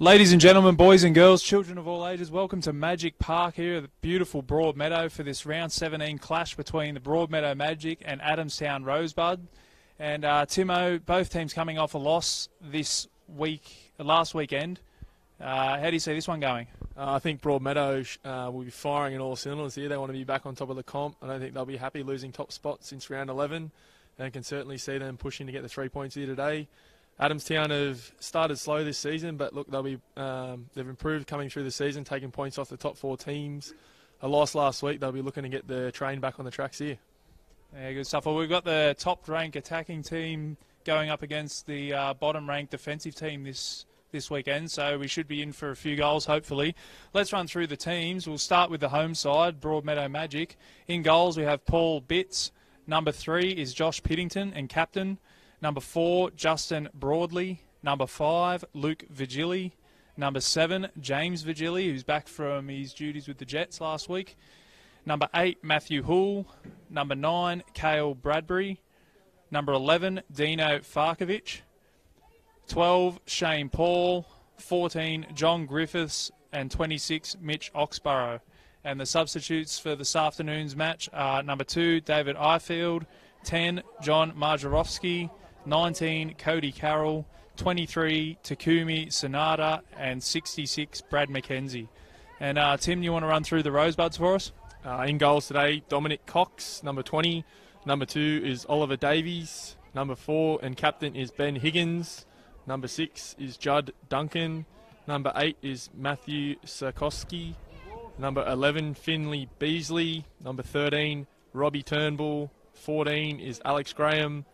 Ladies and gentlemen, boys and girls, children of all ages, welcome to Magic Park here at the beautiful Broadmeadow for this round 17 clash between the Broadmeadow Magic and Adamstown Rosebud. And Timo, both teams coming off a loss this week, last weekend. How do you see this one going? I think Broadmeadow will be firing in all cylinders here. They want to be back on top of the comp. I don't think they'll be happy losing top spots since round 11, and can certainly see them pushing to get the 3 points here today. Adamstown have started slow this season, but look, they've improved coming through the season, taking points off the top 4 teams. A loss last week, they'll be looking to get the train back on the tracks here. Yeah, good stuff. Well, we've got the top-ranked attacking team going up against the bottom-ranked defensive team this weekend, so we should be in for a few goals, hopefully. Let's run through the teams. We'll start with the home side, Broadmeadow Magic. In goals, we have Paul Bitts. Number 3 is Josh Piddington and captain. Number 4, Justin Broadley. Number 5, Luke Vigili. Number 7, James Vigili, who's back from his duties with the Jets last week. Number 8, Matthew Hull. Number 9, Cale Bradbury. Number 11, Dino Farkovic. 12, Shane Paul. 14, John Griffiths. And 26, Mitch Oxborough. And the substitutes for this afternoon's match are number 2, David Ifield. 10, John Marjarowski. 19, Cody Carroll. 23, Takumi Sonata. And 66, Brad McKenzie. And Tim, you want to run through the Rosebuds for us? In goals today, Dominic Cox, number 20. Number 2 is Oliver Davies. Number 4 and captain is Ben Higgins. Number 6 is Judd Duncan. Number 8 is Matthew Sirkowski. Number 11, Finley Beasley. Number 13, Robbie Turnbull. 14 is Alex Graham.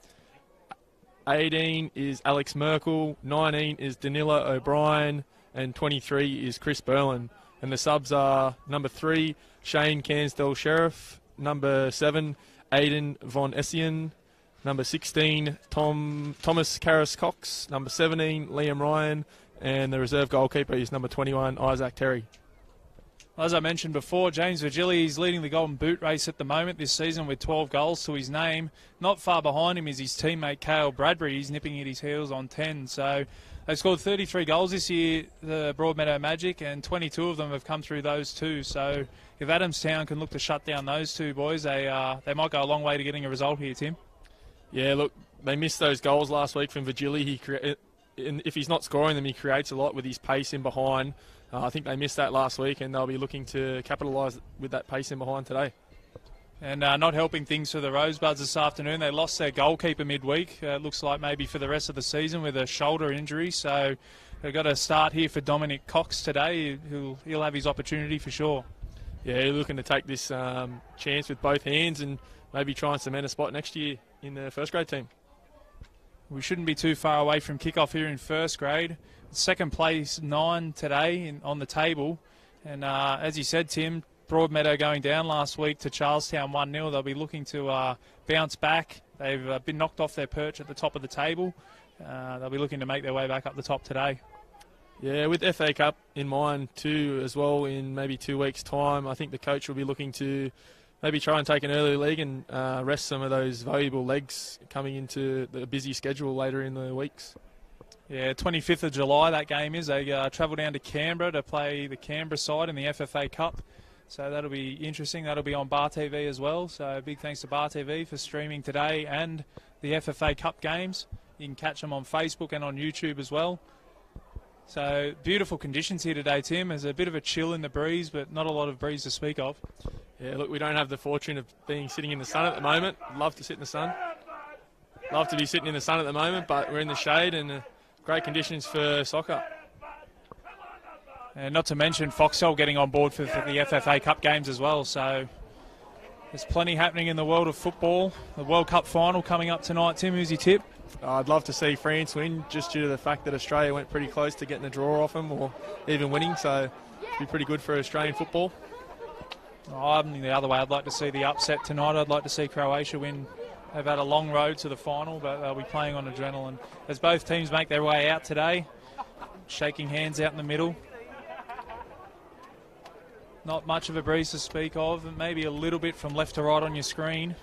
18 is Alex Merkel. 19 is Danilo O'Brien. And 23 is Chris Berlin. And the subs are number 3, Shane Cansdell Sheriff. Number 7, Aidan Von Essien. Number 16, Thomas Karras Cox. Number 17, Liam Ryan. And the reserve goalkeeper is number 21, Isaac Terry. As I mentioned before, James Vigili is leading the Golden Boot race at the moment this season with 12 goals to his name. Not far behind him is his teammate Cale Bradbury. He's nipping at his heels on 10. So they've scored 33 goals this year, the Broadmeadow Magic, and 22 of them have come through those two. So if Adamstown can look to shut down those two boys, they might go a long way to getting a result here, Tim. Yeah, look, they missed those goals last week from Vigili. If he's not scoring them, he creates a lot with his pace in behind. I think they missed that last week, and they'll be looking to capitalise with that pace in behind today. And not helping things for the Rosebuds this afternoon. They lost their goalkeeper midweek. It looks like maybe for the rest of the season with a shoulder injury. So they've got a start here for Dominic Cox today. He'll have his opportunity for sure. Yeah, looking to take this chance with both hands and maybe try and cement a spot next year in the first grade team. We shouldn't be too far away from kickoff here in first grade. Second place 9 today on the table. And as you said, Tim, Broadmeadow going down last week to Charlestown 1-0. They'll be looking to bounce back. They've been knocked off their perch at the top of the table. They'll be looking to make their way back up the top today. Yeah, with FA Cup in mind too as well in maybe 2 weeks' time, I think the coach will be looking to maybe try and take an early leg and rest some of those valuable legs coming into the busy schedule later in the weeks. Yeah, 25th of July that game is. They travel down to Canberra to play the Canberra side in the FFA Cup. So that'll be interesting. That'll be on Bar TV as well. So big thanks to Bar TV for streaming today and the FFA Cup games. You can catch them on Facebook and on YouTube as well. So beautiful conditions here today, Tim. There's a bit of a chill in the breeze, but not a lot of breeze to speak of. Yeah, look, we don't have the fortune of sitting in the sun at the moment. Love to sit in the sun. Love to be sitting in the sun at the moment, but we're in the shade and great conditions for soccer. And not to mention Foxtel getting on board for the FFA Cup games as well. So there's plenty happening in the world of football. The World Cup final coming up tonight. Tim, who's your tip? I'd love to see France win just due to the fact that Australia went pretty close to getting a draw off them or even winning. So it'd be pretty good for Australian football. I'm the other way. I'd like to see the upset tonight. I'd like to see Croatia win. They've had a long road to the final, but they'll be playing on adrenaline. As both teams make their way out today, shaking hands out in the middle. Not much of a breeze to speak of, maybe a little bit from left to right on your screen.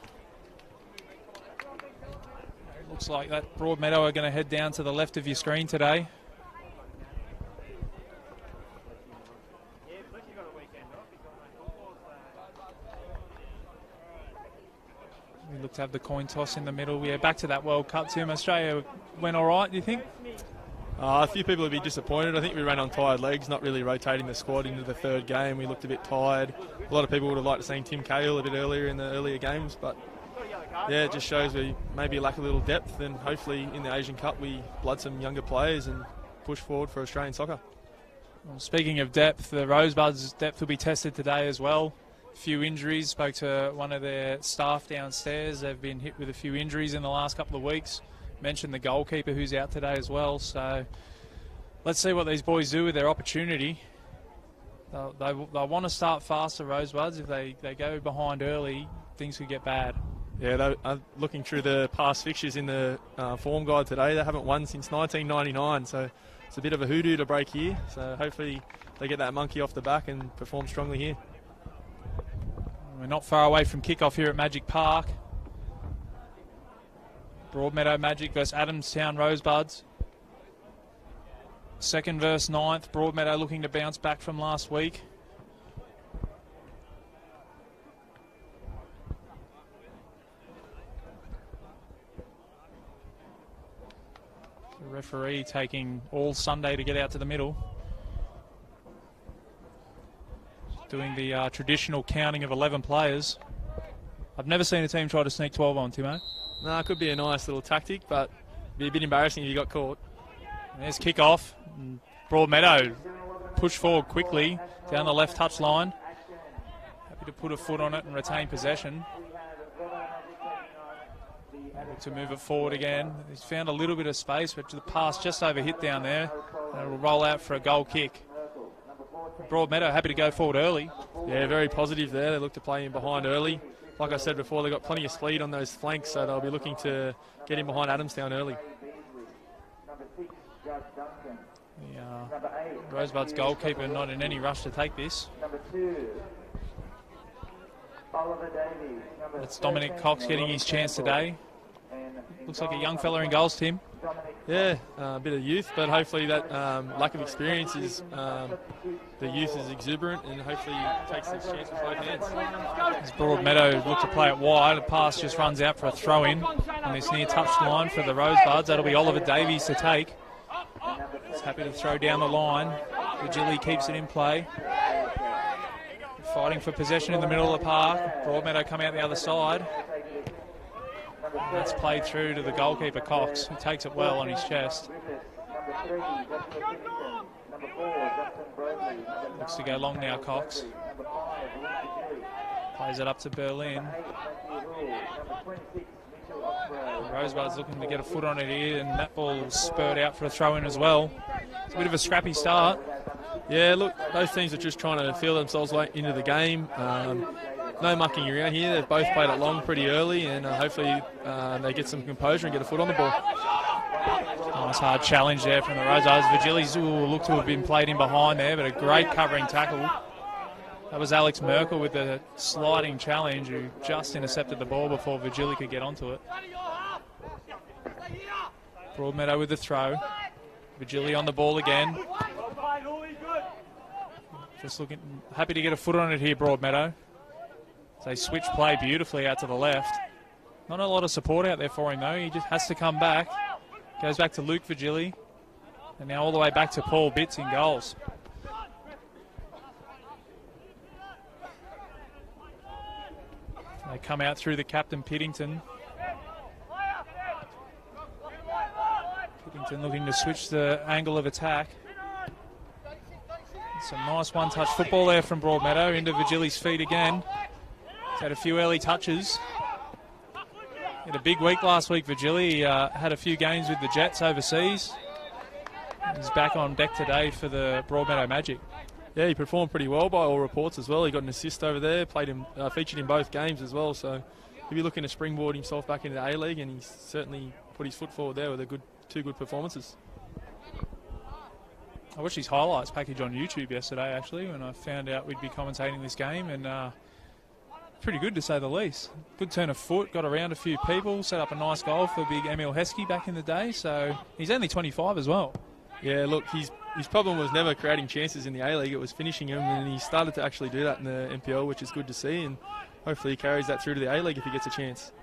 It looks like that Broadmeadow are going to head down to the left of your screen today. We look to have the coin toss in the middle. Yeah, back to that World Cup, Tim. Australia went all right, do you think? A few people would be disappointed. I think we ran on tired legs, not really rotating the squad into the third game. We looked a bit tired. A lot of people would have liked to seen Tim Cahill a bit earlier in the earlier games, but yeah, it just shows we maybe lack a little depth, and hopefully in the Asian Cup we blood some younger players and push forward for Australian soccer. Well, speaking of depth, the Rosebuds' depth will be tested today as well. A few injuries. Spoke to one of their staff downstairs. They've been hit with a few injuries in the last couple of weeks. Mentioned the goalkeeper who's out today as well. So let's see what these boys do with their opportunity. They'll want to start fast, the Rosebuds. If they go behind early, things could get bad. Yeah, looking through the past fixtures in the form guide today, they haven't won since 1999, so it's a bit of a hoodoo to break here. So hopefully they get that monkey off the back and perform strongly here. We're not far away from kickoff here at Magic Park. Broadmeadow Magic versus Adamstown Rosebuds. 2nd versus 9th. Broadmeadow looking to bounce back from last week. The referee taking all Sunday to get out to the middle. Doing the traditional counting of 11 players. I've never seen a team try to sneak 12 on, Timo. No, it could be a nice little tactic, but it'd be a bit embarrassing if you got caught. There's kick-off. Broadmeadow push forward quickly down the left touch line. Happy to put a foot on it and retain possession. Able to move it forward again. He's found a little bit of space, but the pass just overhit down there. And it will roll out for a goal kick. Broadmeadow happy to go forward early. Yeah, very positive there. They look to play in behind early. Like I said before, they've got plenty of speed on those flanks, so they'll be looking to get in behind Adamstown early. Rosebud's goalkeeper not in any rush to take this. That's Dominic Cox getting his chance today. Looks like a young fella in goals, Tim. Yeah, a bit of youth, but hopefully that lack of experience is the youth is exuberant, and hopefully he takes this chance with both hands. As Broadmeadow look to play it wide, the pass just runs out for a throw-in on this near touch line for the Rosebuds. That'll be Oliver Davies to take. He's happy to throw down the line. Vigili keeps it in play. Fighting for possession in the middle of the park. Broadmeadow come out the other side. And that's played through to the goalkeeper, Cox, who takes it well on his chest. Looks to go long now, Cox. Plays it up to Berlin. Rosebud's looking to get a foot on it here, and that ball spurred out for a throw-in as well. It's a bit of a scrappy start. Yeah, look, those teams are just trying to feel themselves into the game. No mucking around here. They've both played it long pretty early, and hopefully they get some composure and get a foot on the ball. Nice hard challenge there from the Rosebuds. Vigili's looked to have been played in behind there, but a great covering tackle. That was Alex Merkel with the sliding challenge, who just intercepted the ball before Vigili could get onto it. Broadmeadow with the throw. Vigili on the ball again. Just looking, happy to get a foot on it here, Broadmeadow. They switch play beautifully out to the left. Not a lot of support out there for him, though. He just has to come back. Goes back to Luke Vigili. And now all the way back to Paul Bitts in goals. They come out through the captain, Piddington. Piddington looking to switch the angle of attack. Some nice one-touch football there from Broadmeadow into Vigili's feet again. He's had a few early touches. Had a big week last week, Vigili. He had a few games with the Jets overseas. He's back on deck today for the Broadmeadow Magic. Yeah, he performed pretty well by all reports as well. He got an assist over there, featured in both games as well. So he'll be looking to springboard himself back into the A-League, and he's certainly put his foot forward there with two good performances. I watched his highlights package on YouTube yesterday, actually, when I found out we'd be commentating this game, and pretty good to say the least. Good turn of foot, got around a few people, set up a nice goal for big Emil Heskey back in the day, so he's only 25 as well. Yeah, look, his problem was never creating chances in the A-League, it was finishing them, and he started to actually do that in the NPL, which is good to see, and hopefully he carries that through to the A-League if he gets a chance.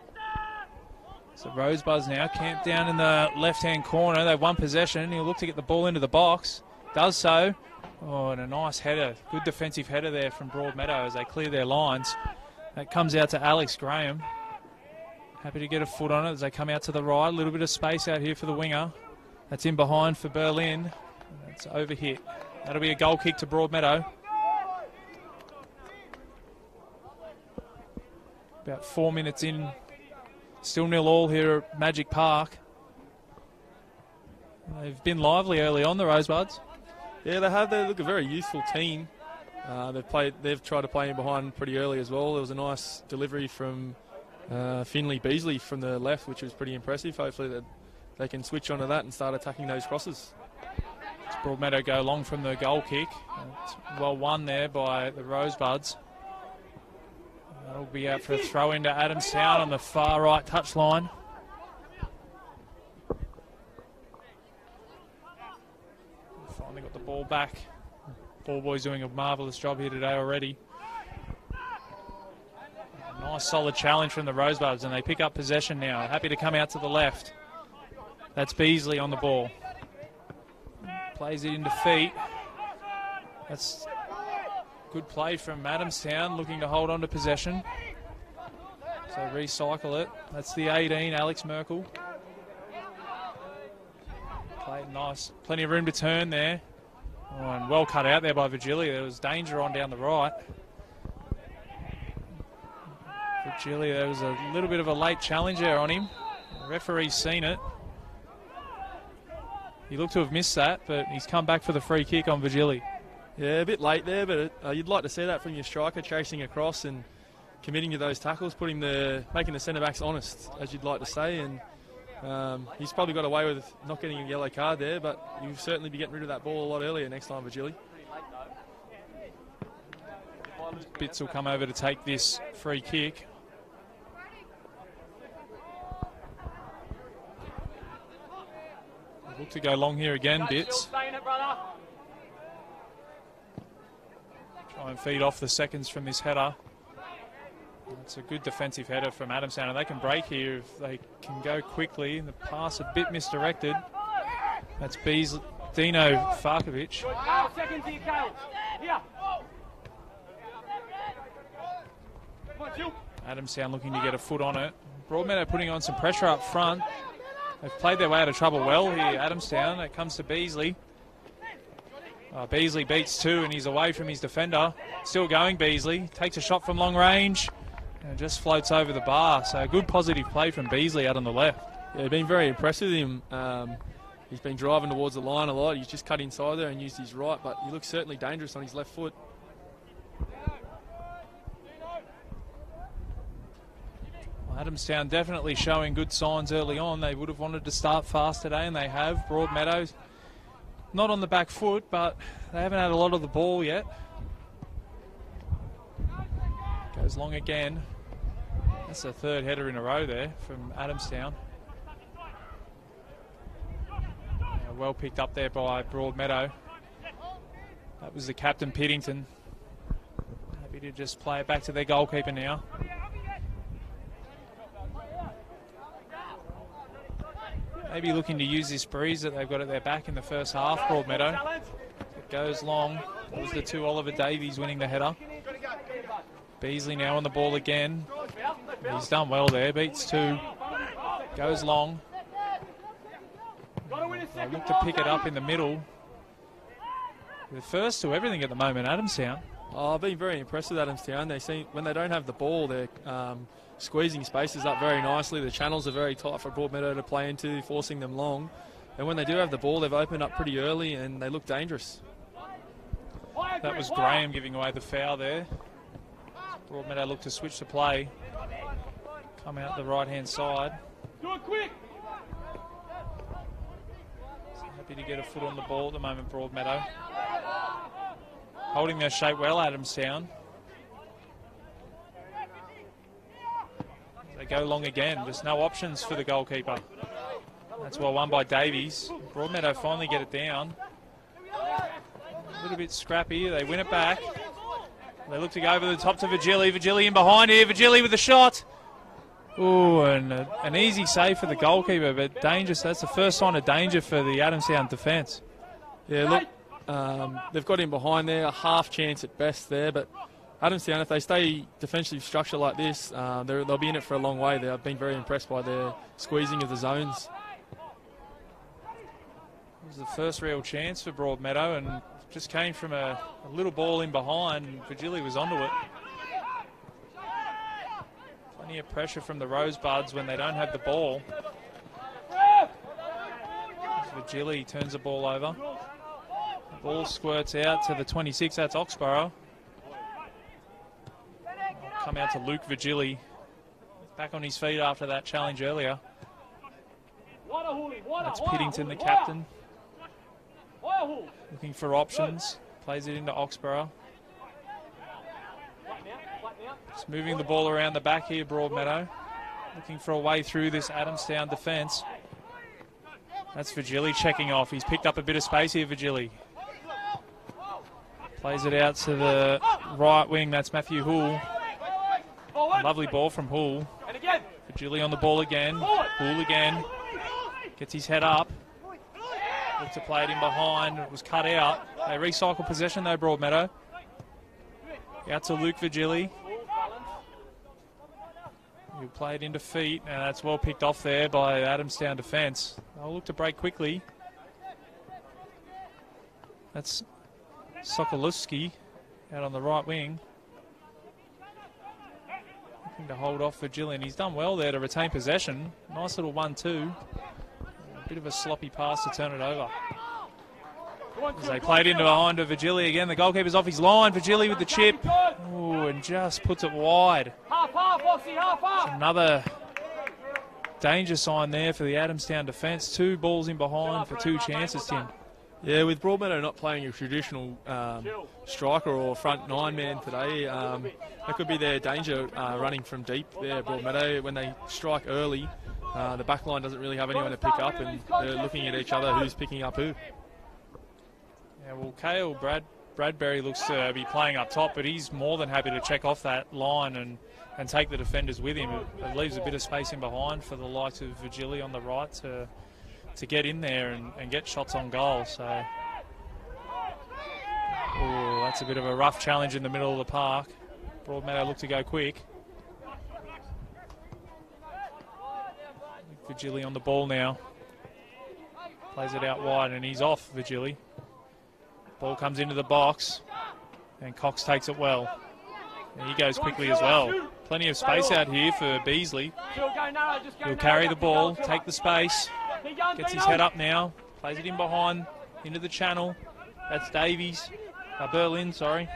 So Rosebud's now camped down in the left-hand corner. They've won possession. He'll look to get the ball into the box. Does so. Oh, and a nice header. Good defensive header there from Broadmeadow as they clear their lines. That comes out to Alex Graham. Happy to get a foot on it as they come out to the right. A little bit of space out here for the winger. That's in behind for Berlin. That's overhit. That'll be a goal kick to Broadmeadow. About 4 minutes in. Still 0-0 here at Magic Park. They've been lively early on, the Rosebuds. Yeah, they have. They look a very youthful team. They've tried to play in behind pretty early as well. There was a nice delivery from Finley Beasley from the left, which was pretty impressive. Hopefully they can switch onto that and start attacking those crosses. It's Broadmeadow go long from the goal kick. It's well won there by the Rosebuds. That'll be out for a throw into Adamstown on the far right touchline. Finally got the ball back. Ball boys doing a marvellous job here today already. A nice solid challenge from the Rosebuds, and they pick up possession now. Happy to come out to the left. That's Beasley on the ball. Plays it into feet. That's good play from Adamstown, looking to hold on to possession. So recycle it. That's the 18, Alex Merkel. Played nice. Plenty of room to turn there. Oh, and well cut out there by Virgili. There was danger on down the right. Virgili, there was a little bit of a late challenge there on him. The referee's seen it. He looked to have missed that, but he's come back for the free kick on Virgili. Yeah, a bit late there, but you'd like to see that from your striker, chasing across and committing to those tackles, making the centre-backs honest, as you'd like to say. And he's probably got away with not getting a yellow card there, but you'll certainly be getting rid of that ball a lot earlier next time, Virgili. Bitts will come over to take this free kick. Look to go long here again, Bitts. Try and feed off the seconds from this header. It's a good defensive header from Adamstown, and they can break here if they can go quickly. The pass a bit misdirected. That's Dino Farkovic. Adamstown looking to get a foot on it. Broadmeadow putting on some pressure up front. They've played their way out of trouble well here, Adamstown. It comes to Beasley. Beasley beats two and he's away from his defender. Still going, Beasley. Takes a shot from long range and just floats over the bar. So a good positive play from Beasley out on the left. Yeah, been very impressive with him. He's been driving towards the line a lot. He's just cut inside there and used his right, but he looks certainly dangerous on his left foot. Adamstown definitely showing good signs early on. They would have wanted to start fast today, and they have. Broadmeadow not on the back foot, but they haven't had a lot of the ball yet. Goes long again. That's the third header in a row there from Adamstown. Well picked up there by Broadmeadow. That was the captain, Piddington. Happy to just play it back to their goalkeeper now. Maybe looking to use this breeze that they've got at their back in the first half, Broadmeadow. It goes long. That was the two Oliver Davies winning the header. Beasley now on the ball again. He's done well there. Beats two. Goes long. They look to pick it up in the middle. The first to everything at the moment, Adamstown. Oh, I've been very impressed with Adamstown. They seem, when they don't have the ball, they're squeezing spaces up very nicely. The channels are very tight for Broadmeadow to play into, forcing them long. And when they do have the ball, they've opened up pretty early and they look dangerous. That was Graham giving away the foul there. Broadmeadow look to switch the play. Come out the right-hand side. Do it quick. Happy to get a foot on the ball at the moment, Broadmeadow. Holding their shape well, Adamstown. They go long again. There's no options for the goalkeeper. That's well won by Davies. Broadmeadow finally get it down. A little bit scrappy. They win it back. They look to go over the top to Virgili. Virgili in behind here. Virgili with the shot. Ooh, and an easy save for the goalkeeper, but dangerous. That's the first sign of danger for the Adamstown defence. Yeah, look, they've got him behind there, a half chance at best there, but Adamstown, if they stay defensive structure like this, they'll be in it for a long way. They've been very impressed by their squeezing of the zones. It was the first real chance for Broadmeadow, and just came from a little ball in behind, and Virgili was onto it. Plenty of pressure from the Rosebuds when they don't have the ball. Virgili turns the ball over. The ball squirts out to the 26, that's Oxborough. Come out to Luke Virgili. Back on his feet after that challenge earlier. That's Piddington, the captain. Looking for options. Plays it into Oxborough. Just moving the ball around the back here, Broadmeadow. Looking for a way through this Adamstown defence. That's Virgili checking off. He's picked up a bit of space here, Virgili. Plays it out to the right wing. That's Matthew Hull. A lovely ball from Hull. Virgili on the ball again. Hull again. Gets his head up. Looked to play it in behind. It was cut out. They recycle possession though, Broadmeadow. Out to Luke Virgili. He'll play it into feet, and that's well picked off there by Adamstown defence. They'll look to break quickly. That's Sokolowski out on the right wing. Looking to hold off Virgili, and he's done well there to retain possession. Nice little 1-2. A bit of a sloppy pass to turn it over. As they played into behind to Virgili again. The goalkeeper's off his line. Virgili with the chip. Ooh, and just puts it wide. It's another danger sign there for the Adamstown defence. 2 balls in behind for 2 chances, Tim. Yeah, with Broadmeadow not playing a traditional striker or front 9 man today, that could be their danger running from deep there, Broadmeadow. When they strike early, the back line doesn't really have anyone to pick up, and they're looking at each other who's picking up who. Yeah, well, Cale Bradbury looks to be playing up top, but he's more than happy to check off that line and take the defenders with him. It leaves a bit of space in behind for the likes of Virgili on the right to get in there and get shots on goal. So, ooh, that's a bit of a rough challenge in the middle of the park. Broadmeadow look to go quick. Virgili on the ball now. Plays it out wide, and he's off, Virgili. Ball comes into the box, and Cox takes it well. And he goes quickly as well. Plenty of space out here for Beasley. He'll carry the ball, take the space, gets his head up now, plays it in behind, into the channel. That's Davies, Berlin, sorry.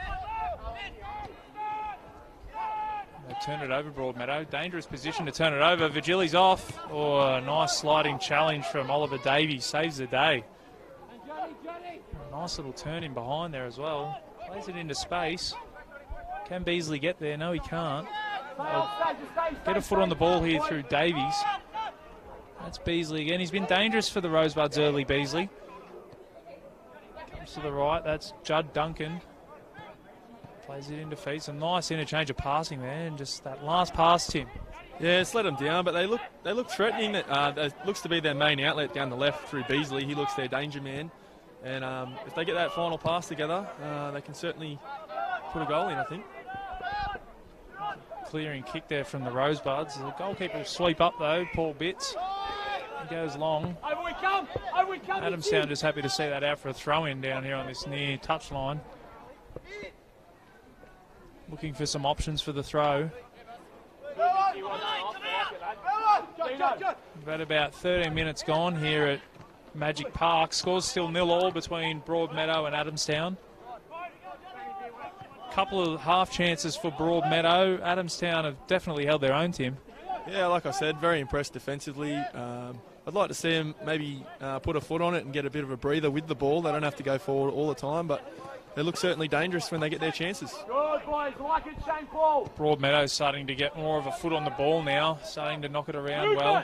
They turn it over, Broadmeadow. Dangerous position to turn it over. Virgili's off. Oh, a nice sliding challenge from Oliver Davies. Saves the day. Nice little turn in behind there as well. Plays it into space. Can Beasley get there? No, he can't. Get a foot on the ball here through Davies. That's Beasley again. He's been dangerous for the Rosebuds early, Beasley. Comes to the right. That's Judd Duncan. Plays it into feet. Some nice interchange of passing there. And just that last pass, Tim. Yeah, it's let them down, but they look threatening. That looks to be their main outlet down the left through Beasley. He looks their danger man. And if they get that final pass together, they can certainly put a goal in, I think. Clearing kick there from the Rosebuds. The goalkeeper will sweep up, though, Paul Bitts. He goes long. Adamstown just happy to see that out for a throw-in down here on this near touchline. Looking for some options for the throw. We've had about 13 minutes gone here at Magic Park. Scores still 0-0 between Broadmeadow and Adamstown. Couple of half chances for Broadmeadow. Adamstown have definitely held their own, Tim. Yeah, like I said, very impressed defensively. I'd like to see them maybe put a foot on it and get a bit of a breather with the ball. They don't have to go forward all the time, but they look certainly dangerous when they get their chances. Good, boys. Like it, Shane Paul. Broadmeadow's starting to get more of a foot on the ball now, starting to knock it around well.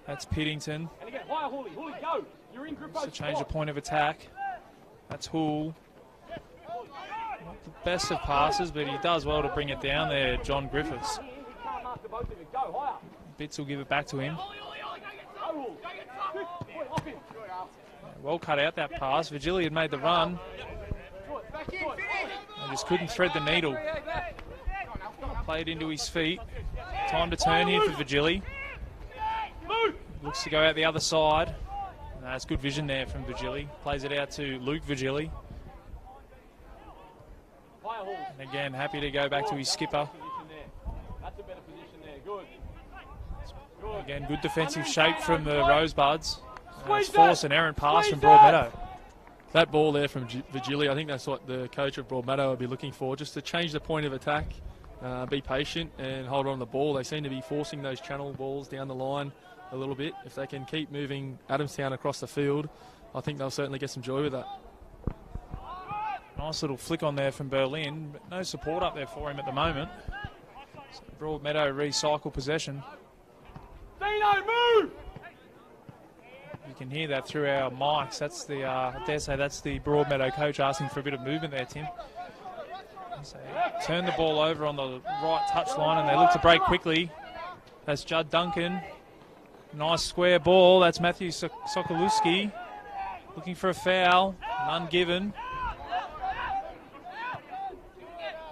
That's Piddington. And again, higher, Hawley, go. You're in group. To change the point of attack. That's Hull. the best of passes, but he does well to bring it down there, John Griffiths. Bitts will give it back to him. Well cut out that pass. Vigili had made the run. They just couldn't thread the needle. Played into his feet. Time to turn here for Vigili. Looks to go out the other side. That's good vision there from Vigili. Plays it out to Luke Vigili. And again, happy to go back to his skipper. Again, good defensive shape from the Rosebuds. It's forced an errant pass from Broadmeadow. That ball there from Vigili, I think that's what the coach of Broadmeadow would be looking for, just to change the point of attack, be patient and hold on to the ball. They seem to be forcing those channel balls down the line a little bit. If they can keep moving Adamstown across the field, I think they'll certainly get some joy with that. Nice little flick on there from Berlin, but no support up there for him at the moment. So Broadmeadow recycle possession. Dino, move! You can hear that through our mics. That's the, I dare say, that's the Broadmeadow coach asking for a bit of movement there, Tim. So turn the ball over on the right touch line, and they look to break quickly. That's Judd Duncan. Nice square ball. That's Matthew Sokolowski looking for a foul. None given.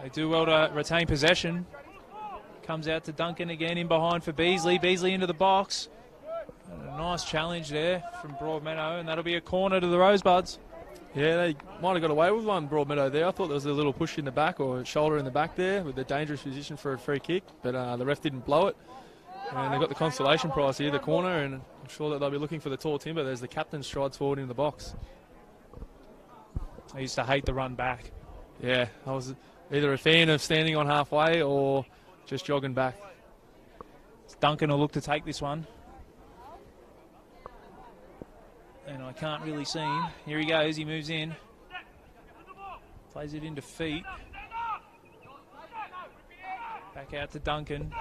They do well to retain possession. Comes out to Duncan again in behind for Beasley. Beasley into the box. And a nice challenge there from Broadmeadow, and that'll be a corner to the Rosebuds. Yeah, they might have got away with one, Broadmeadow there. I thought there was a little push in the back or a shoulder in the back there with a dangerous position for a free kick, but the ref didn't blow it. And they've got the consolation prize here, the corner, and I'm sure that they'll be looking for the tall timber. There's the captain strides forward in the box. I used to hate the run back. Yeah, I was either a fan of standing on halfway or just jogging back. Duncan will look to take this one. And I can't really see him. Here he goes, he moves in. Plays it into feet. Back out to Duncan.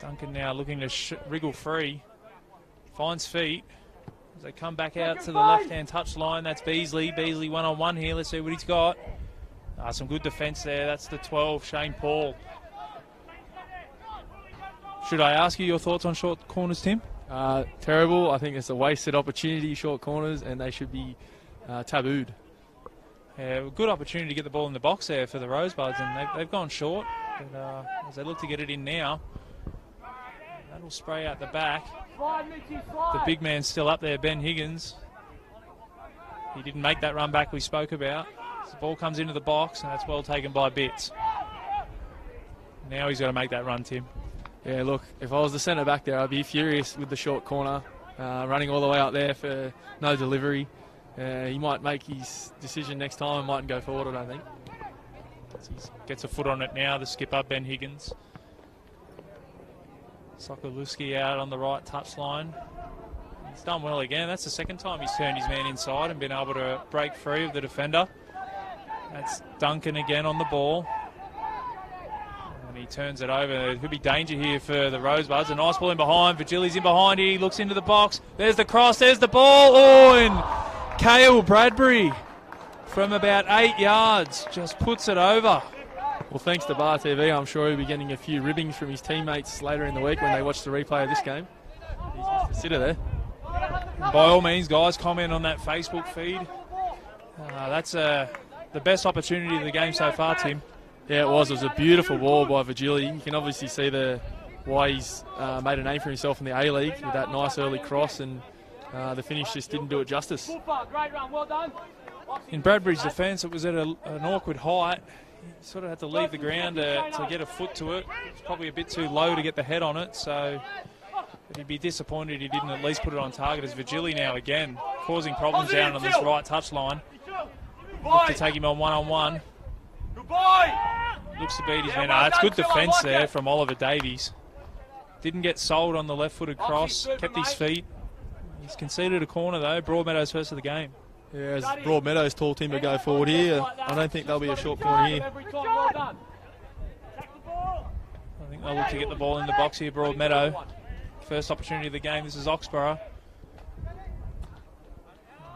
Duncan now looking to wriggle free. Finds feet. As they come back out to the left-hand touch line, that's Beasley. Beasley one-on-one here. Let's see what he's got. Some good defence there. That's the 12, Shane Paul. Should I ask you your thoughts on short corners, Tim? Terrible. I think it's a wasted opportunity, short corners, and they should be tabooed. Yeah, good opportunity to get the ball in the box there for the Rosebuds, and they've gone short. But, as they look to get it in now, that'll spray out the back. The big man's still up there, Ben Higgins. He didn't make that run back we spoke about. The ball comes into the box, and that's well taken by Bitts. Now he's got to make that run, Tim. Yeah, look, if I was the centre back there, I'd be furious with the short corner, running all the way out there for no delivery. He might make his decision next time and mightn't go forward, I don't think. He gets a foot on it now, the skipper, Ben Higgins. Sokolowski out on the right touchline. He's done well again. That's the second time he's turned his man inside and been able to break free of the defender. That's Duncan again on the ball. And he turns it over. There could be danger here for the Rosebuds. A nice ball in behind. Vigili's in behind here. He looks into the box. There's the cross. There's the ball. Oh, and Cale Bradbury from about 8 yards just puts it over. Well, thanks to Bar TV, I'm sure he'll be getting a few ribbings from his teammates later in the week when they watch the replay of this game. He's just a sitter there. And by all means, guys, comment on that Facebook feed. That's the best opportunity of the game so far, Tim. Yeah, it was. It was a beautiful ball by Vigili. You can obviously see why he's made a name for himself in the A-League with that nice early cross, and the finish just didn't do it justice. Great run, well done. In Bradbury's defence, it was at an awkward height. He sort of had to leave the ground to get a foot to it. It's probably a bit too low to get the head on it, so he'd be disappointed he didn't at least put it on target. As Vigili now again causing problems down on this right touch line. Look to take him on one-on-one. Looks to beat his man. It's good defence there from Oliver Davies. Didn't get sold on the left-footed cross. Kept his feet. He's conceded a corner though. Broadmeadow's first of the game. Yeah, as Broadmeadow's tall timber go forward here, I don't think there'll be a short corner here. I think they'll look to get the ball in the box here, Broadmeadow. First opportunity of the game. This is Oxborough.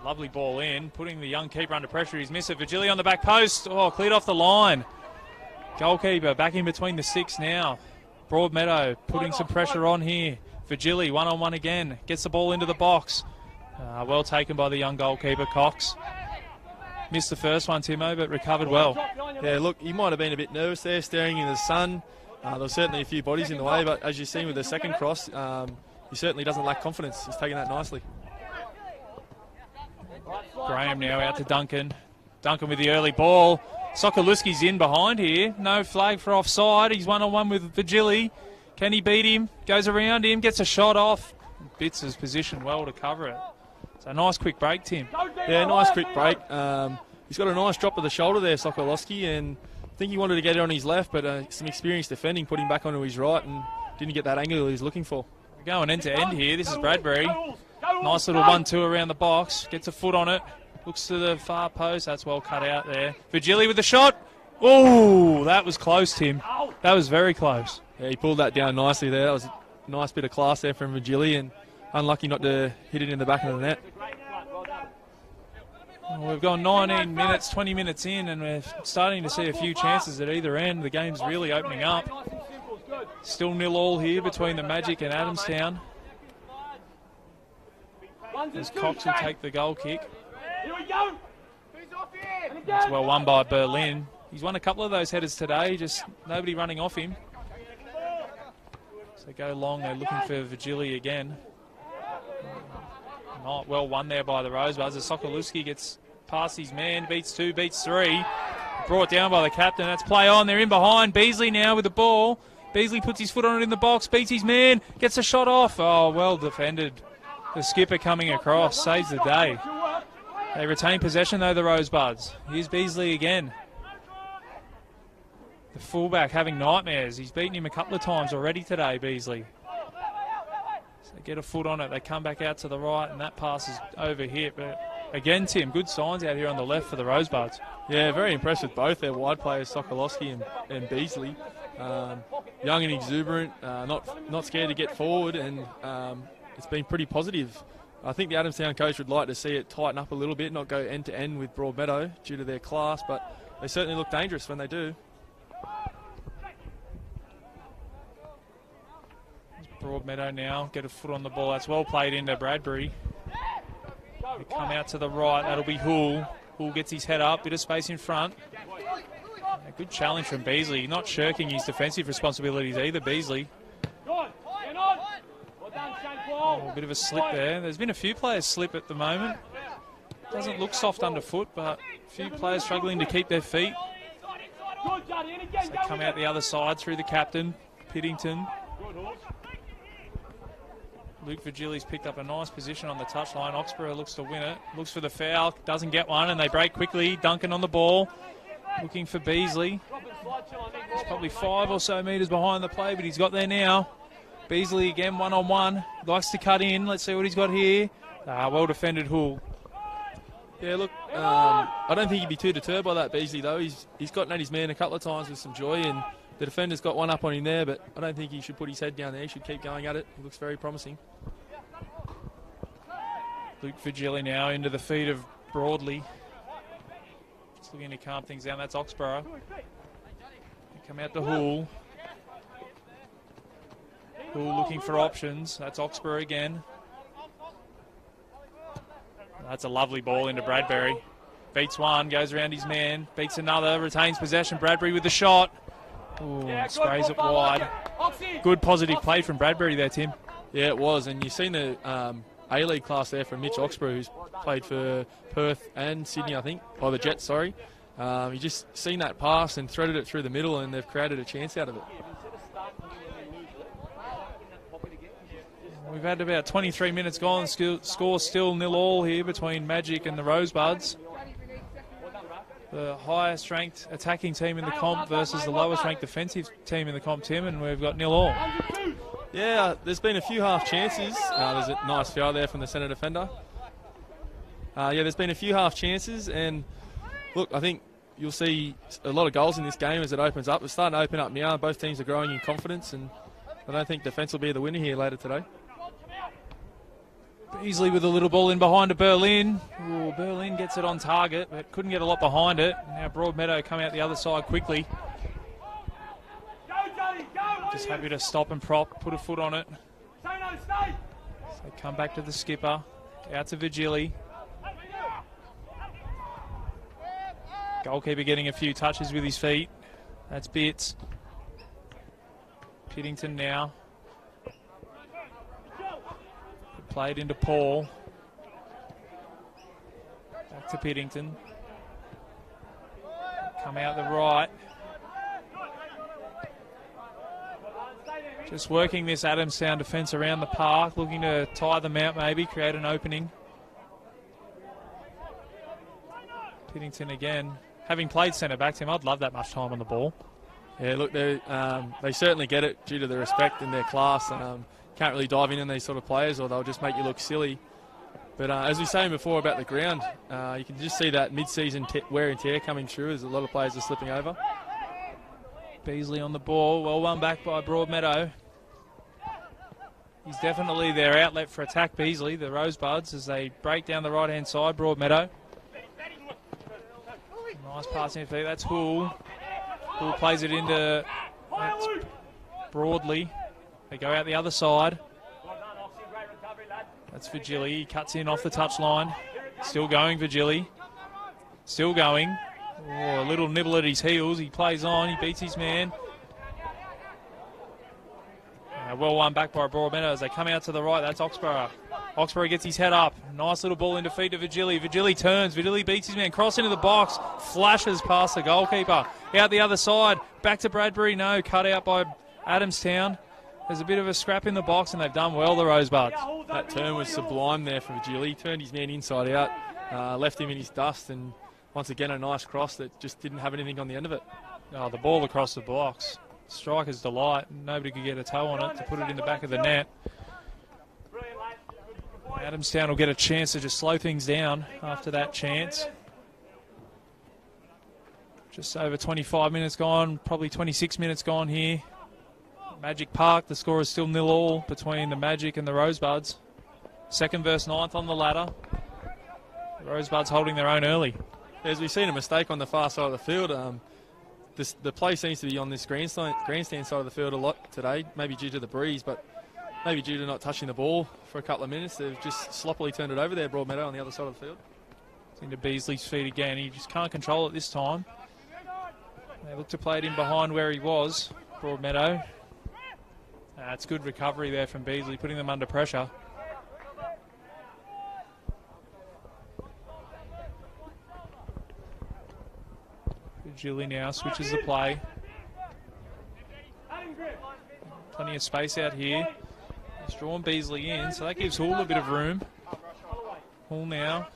Lovely ball in, putting the young keeper under pressure. He's missed it. Virgili on the back post. Oh, cleared off the line. Goalkeeper back in between the six now. Broadmeadow putting some pressure on here. Virgili one-on-one again. Gets the ball into the box. Well taken by the young goalkeeper, Cox. Missed the first one, Timo, but recovered well. Yeah, look, he might have been a bit nervous there, staring in the sun. There was certainly a few bodies in the way, but as you've seen with the second cross, he certainly doesn't lack confidence. He's taking that nicely. Graham now out to Duncan. Duncan with the early ball. Sokoluski's in behind here. No flag for offside. He's one-on-one with Virgili. Can he beat him? Goes around him, gets a shot off. Bits his position well to cover it. So a nice quick break, Tim. Yeah, nice quick break. He's got a nice drop of the shoulder there, Sokoloski, and I think he wanted to get it on his left, but some experienced defending put him back onto his right and didn't get that angle he was looking for. We're going end to end here. This is Bradbury. Nice little 1-2 around the box. Gets a foot on it. Looks to the far post. That's well cut out there. Virgili with the shot. Oh, that was close, Tim. That was very close. Yeah, he pulled that down nicely there. That was a nice bit of class there from Virgili, and unlucky not to hit it in the back of the net. Well, we've gone 19 minutes, 20 minutes in, and we're starting to see a few chances at either end. The game's really opening up. Still 0-0 here between the Magic and Adamstown. As Cox will take the goal kick. It's well won by Berlin. He's won a couple of those headers today, just nobody running off him. So go long, they're looking for Virgili again. Not well won there by the Rosebuds. As Sokoluski gets past his man, beats two, beats three. Brought down by the captain. That's play on. They're in behind. Beasley now with the ball. Beasley puts his foot on it in the box, beats his man, gets a shot off. Oh, well defended. The skipper coming across, saves the day. They retain possession though, the Rosebuds. Here's Beasley again. The fullback having nightmares. He's beaten him a couple of times already today, Beasley. So they get a foot on it. They come back out to the right, and that pass is over hit. But again, Tim, good signs out here on the left for the Rosebuds. Yeah, very impressed with both their wide players, Sokoloski and Beasley. Young and exuberant, not scared to get forward, and it's been pretty positive. I think the Adamstown coach would like to see it tighten up a little bit, not go end to end with Broadmeadow due to their class, but they certainly look dangerous when they do. Broadmeadow now get a foot on the ball. That's well played into Bradbury. They come out to the right. That'll be Hull. Hull gets his head up. Bit of space in front. A good challenge from Beasley. Not shirking his defensive responsibilities either, Beasley. A bit of a slip there. There's been a few players slip at the moment. Doesn't look soft underfoot, but a few players struggling to keep their feet. So they come out the other side through the captain, Piddington. Luke Virgili's picked up a nice position on the touchline. Oxborough looks to win it. Looks for the foul. Doesn't get one, and they break quickly. Duncan on the ball. Looking for Beasley. He's probably 5 or so metres behind the play, but he's got there now. Beasley again, one-on-one. Likes to cut in. Let's see what he's got here. Well defended Hull. Yeah, look, I don't think he'd be too deterred by that, Beasley, though. He's gotten at his man a couple of times with some joy, and the defender's got one up on him there, but I don't think he should put his head down there. He should keep going at it. He looks very promising. Luke Virgili now into the feet of Broadley. Just looking to calm things down. That's Oxborough. They come out to Hull. Hull looking for options. That's Oxborough again. That's a lovely ball into Bradbury. Beats one, goes around his man. Beats another, retains possession. Bradbury with the shot. Ooh, sprays it wide. Good positive play from Bradbury there, Tim. Yeah, it was. And you've seen the A-League class there from Mitch Oxborough, who's played for Perth and Sydney, I think. Or the Jets, sorry. You just seen that pass and threaded it through the middle, and they've created a chance out of it. We've had about 23 minutes gone. Score still 0-0 here between Magic and the Rosebuds. The highest ranked attacking team in the comp versus the lowest ranked defensive team in the comp, Tim, and we've got 0-0. Yeah, there's been a few half chances. There's a nice foul there from the centre defender. There's been a few half chances, and look, I think you'll see a lot of goals in this game as it opens up. It's starting to open up now. Both teams are growing in confidence, and I don't think defence will be the winner here later today. Beasley with a little ball in behind to Berlin. Ooh, Berlin gets it on target, but couldn't get a lot behind it. Now Broadmeadow come out the other side quickly. Just happy to stop and prop, put a foot on it. So come back to the skipper. Out to Vigili. Goalkeeper getting a few touches with his feet. That's Bits. Piddington now. Played into Paul. Back to Piddington. Come out the right. Just working this Adamstown defence around the park, looking to tie them out maybe, create an opening. Piddington again. Having played centre-back, Tim, I'd love that much time on the ball. Yeah, look, they certainly get it due to the respect in their class. Can't really dive in on these sort of players, or they'll just make you look silly. But as we were saying before about the ground, you can just see that mid-season wear and tear coming through as a lot of players are slipping over. Beasley on the ball, well won back by Broadmeadow. He's definitely their outlet for attack, Beasley, the Rosebuds, as they break down the right-hand side, Broadmeadow. Nice passing feet, that's Hull. Hull plays it into Broadley. They go out the other side. That's Vigili. He cuts in off the touchline. Still going, Vigili. Still going. Oh, a little nibble at his heels. He plays on. He beats his man. Well won back by Broadmeadow as they come out to the right. That's Oxborough. Oxborough gets his head up. Nice little ball into feet to Vigili. Vigili turns. Vigili beats his man. Cross into the box. Flashes past the goalkeeper. Out the other side. Back to Bradbury. No. Cut out by Adamstown. There's a bit of a scrap in the box, and they've done well, the Rosebuds. That turn was sublime there from Vigili. He turned his man inside out, left him in his dust, and once again a nice cross that just didn't have anything on the end of it. Oh, the ball across the box. Striker's delight. Nobody could get a toe on it to put it in the back of the net. Adamstown will get a chance to just slow things down after that chance. Just over 25 minutes gone, probably 26 minutes gone here. Magic Park, the score is still 0-0 between the Magic and the Rosebuds. 2nd versus 9th on the ladder. The Rosebuds holding their own early. As we've seen a mistake on the far side of the field, the play seems to be on this grandstand side of the field a lot today, maybe due to the breeze, but maybe due to not touching the ball for a couple of minutes. They've just sloppily turned it over there, Broadmeadow, on the other side of the field. It's into Beasley's feet again. He just can't control it this time. They look to play it in behind where he was, Broadmeadow. It's good recovery there from Beasley, putting them under pressure. Vigili now switches the play. Plenty of space out here. He's drawn Beasley in, so that gives Hull a bit of room. Hull now.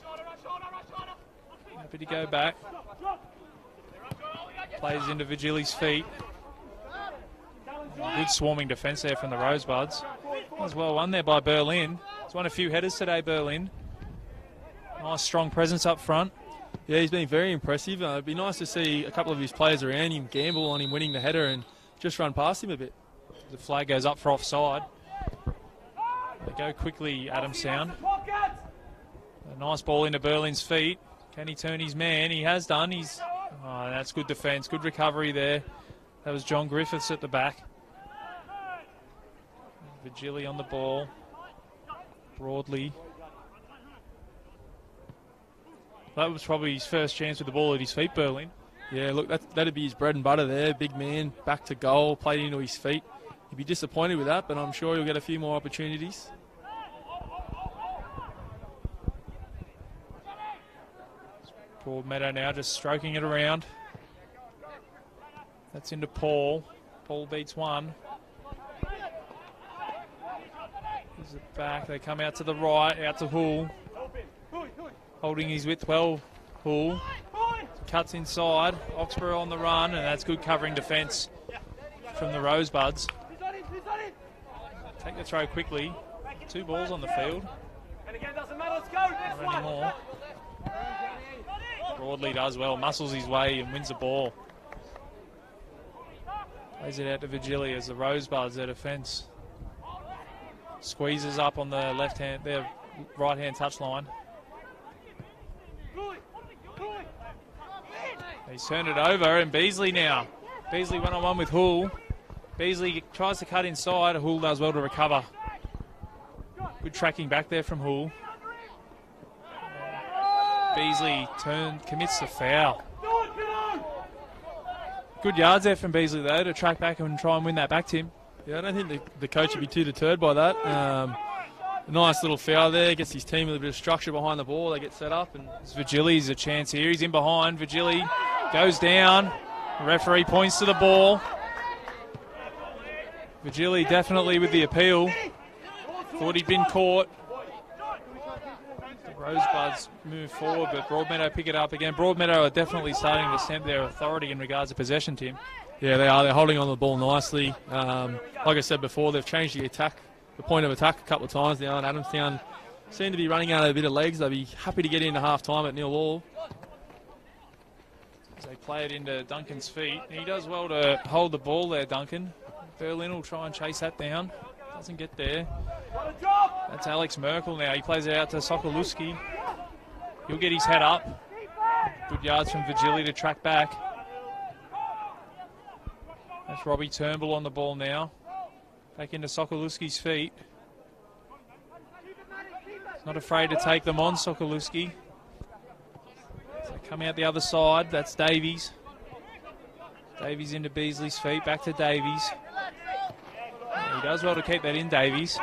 Happy to go back. Plays into Vigili's feet. Good swarming defence there from the Rosebuds. That was well won there by Berlin. He's won a few headers today, Berlin. Nice strong presence up front. Yeah, he's been very impressive. It'd be nice to see a couple of his players around him gamble on him winning the header and just run past him a bit. The flag goes up for offside. They go quickly, Adamstown. A nice ball into Berlin's feet. Can he turn his man? He has done. That's good defence, good recovery there. That was John Griffiths at the back. Vigili on the ball. Broadly. That was probably his first chance with the ball at his feet, Berlin. Yeah, look, that'd be his bread and butter there. Big man, back to goal, played into his feet. He'd be disappointed with that, but I'm sure he'll get a few more opportunities. Broadmeadow now just stroking it around. That's into Paul. Paul beats one. Here's it back. They come out to the right, out to Hull. Holding his width well, Hull. Cuts inside. Oxborough on the run, and that's good covering defence from the Rosebuds. Take the throw quickly. 2 balls on the field. Not anymore. Broadley does well, muscles his way and wins the ball. Plays it out to Vigili as the Rosebuds, their defence. Squeezes up on the left hand, their right-hand touchline. He's turned it over, and Beasley now. Beasley one-on-one with Hull. Beasley tries to cut inside. Hull does well to recover. Good tracking back there from Hull. Beasley commits the foul. Good yards there from Beasley, though, to track back and try and win that back, Tim. Yeah, I don't think the coach would be too deterred by that. Nice little foul there. Gets his team with a bit of structure behind the ball. They get set up. And Virgili's a chance here. He's in behind. Virgili goes down. The referee points to the ball. Virgili definitely with the appeal. Thought he'd been caught. The Rosebuds move forward, but Broadmeadow pick it up again. Broadmeadow are definitely starting to stamp their authority in regards to possession, Tim. Yeah, they are. They're holding on the ball nicely. Like I said before, they've changed the point of attack a couple of times now, and Adamstown seem to be running out of a bit of legs. They'll be happy to get into half-time at 0-0. As they play it into Duncan's feet. He does well to hold the ball there, Duncan. Berlin will try and chase that down. Doesn't get there. That's Alex Merkel now. He plays it out to Sokoluski. He'll get his head up. Good yards from Virgili to track back. That's Robbie Turnbull on the ball now. Back into Sokoluski's feet. He's not afraid to take them on, Sokoluski. So coming out the other side, that's Davies. Davies into Beasley's feet, back to Davies. He does well to keep that in, Davies.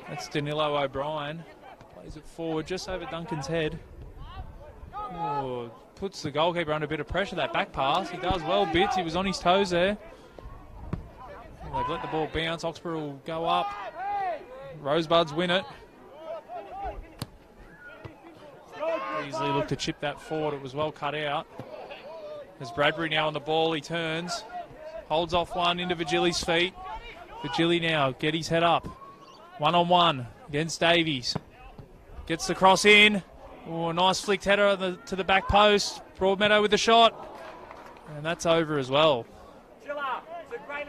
That's Danilo O'Brien. Plays it forward just over Duncan's head. Oh, puts the goalkeeper under a bit of pressure, that back pass. He does well, Bits. He was on his toes there. They've let the ball bounce. Oxborough will go up. Rosebuds win it. Easily looked to chip that forward. It was well cut out. There's Bradbury now on the ball. He turns. Holds off one into Virgili's feet. Virgili now, get his head up. One-on-one against Davies. Gets the cross in. Oh, a nice flicked header to the back post. Broadmeadow with the shot. And that's over as well.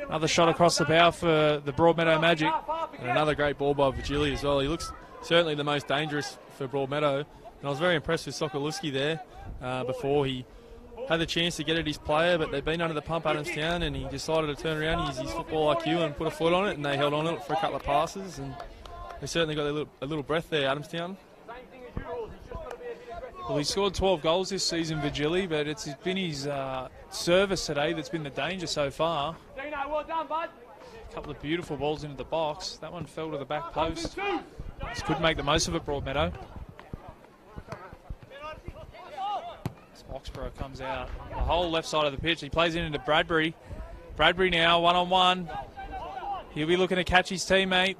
Another shot across the bow for the Broadmeadow Magic. And another great ball by Virgili as well. He looks certainly the most dangerous for Broadmeadow. And I was very impressed with Sokoluski there before he had the chance to get at his player, but they've been under the pump, Adamstown, and he decided to turn around, use his football IQ and put a foot on it, and they held on to it for a couple of passes, and they certainly got a little breath there, Adamstown. Well, he scored 12 goals this season, Virgili, but it's been his service today that's been the danger so far. A couple of beautiful balls into the box. That one fell to the back post. Just couldn't make the most of it, Broadmeadow. Oxborough comes out the whole left side of the pitch. He plays it into Bradbury. Bradbury now, one-on-one. He'll be looking to catch his teammate.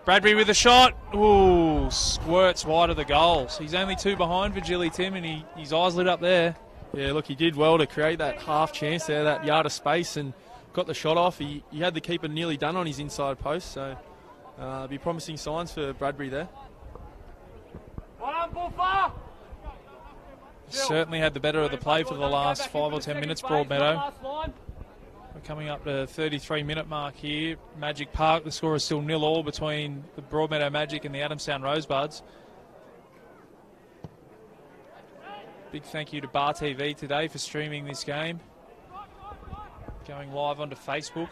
Bradbury with a shot. Ooh, squirts wide of the goals. He's only two behind Virgili, Tim, and his eyes lit up there. Yeah, look, he did well to create that half chance there, that yard of space, and got the shot off. He had the keeper nearly done on his inside post, so be promising signs for Bradbury there. Certainly had the better of the play for the last 5 or 10 minutes, Broadmeadow. We're coming up to the 33-minute mark here. Magic Park, the score is still 0-0 between the Broadmeadow Magic and the Adamstown Rosebuds. Big thank you to Bar TV today for streaming this game. Going live onto Facebook.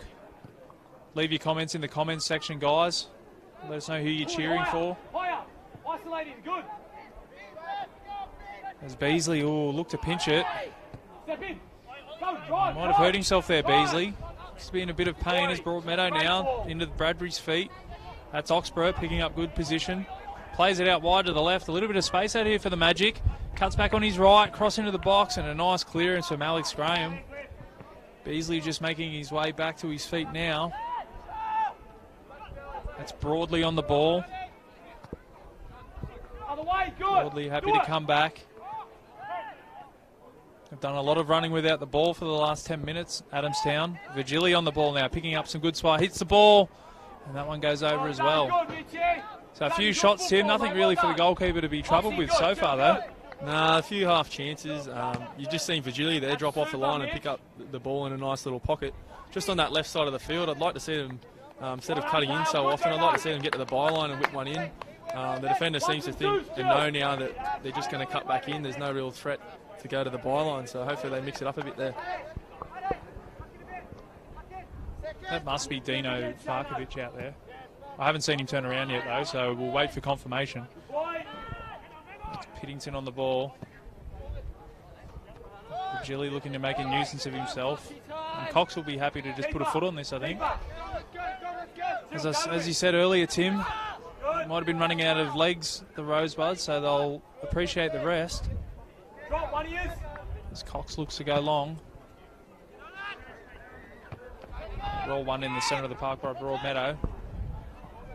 Leave your comments in the comments section, guys. Let us know who you're cheering for. Isolating, good. As Beasley look to pinch it. Step in. Go, drive, Might have hurt himself there, Beasley. He's been in a bit of pain as Broadmeadow now into Bradbury's feet. That's Oxborough picking up good position. Plays it out wide to the left. A little bit of space out here for the Magic. Cuts back on his right, cross into the box, and a nice clearance from Alex Graham. Beasley just making his way back to his feet now. That's Broadley on the ball. Broadley happy to come back. They've done a lot of running without the ball for the last 10 minutes, Adamstown. Virgili on the ball now, picking up some good spot. Hits the ball, and that one goes over as well. So a few shots, Tim. Nothing really for the goalkeeper to be troubled with so far, though. Nah, a few half chances. You've just seen Virgili there drop off the line and pick up the ball in a nice little pocket. Just on that left side of the field, I'd like to see them instead of cutting in so often. I'd like to see them get to the byline and whip one in. The defender seems to think and know now that they're just going to cut back in. There's no real threat to go to the byline, so hopefully they mix it up a bit there. That must be Dino Farkovic out there. I haven't seen him turn around yet, though, so we'll wait for confirmation. It's Pittington on the ball. Gilly looking to make a nuisance of himself. And Cox will be happy to just put a foot on this, I think. As you said earlier, Tim, might have been running out of legs, the Rosebuds, so they'll appreciate the rest. As Cox looks to go long. Roll one in the centre of the park by Broadmeadow.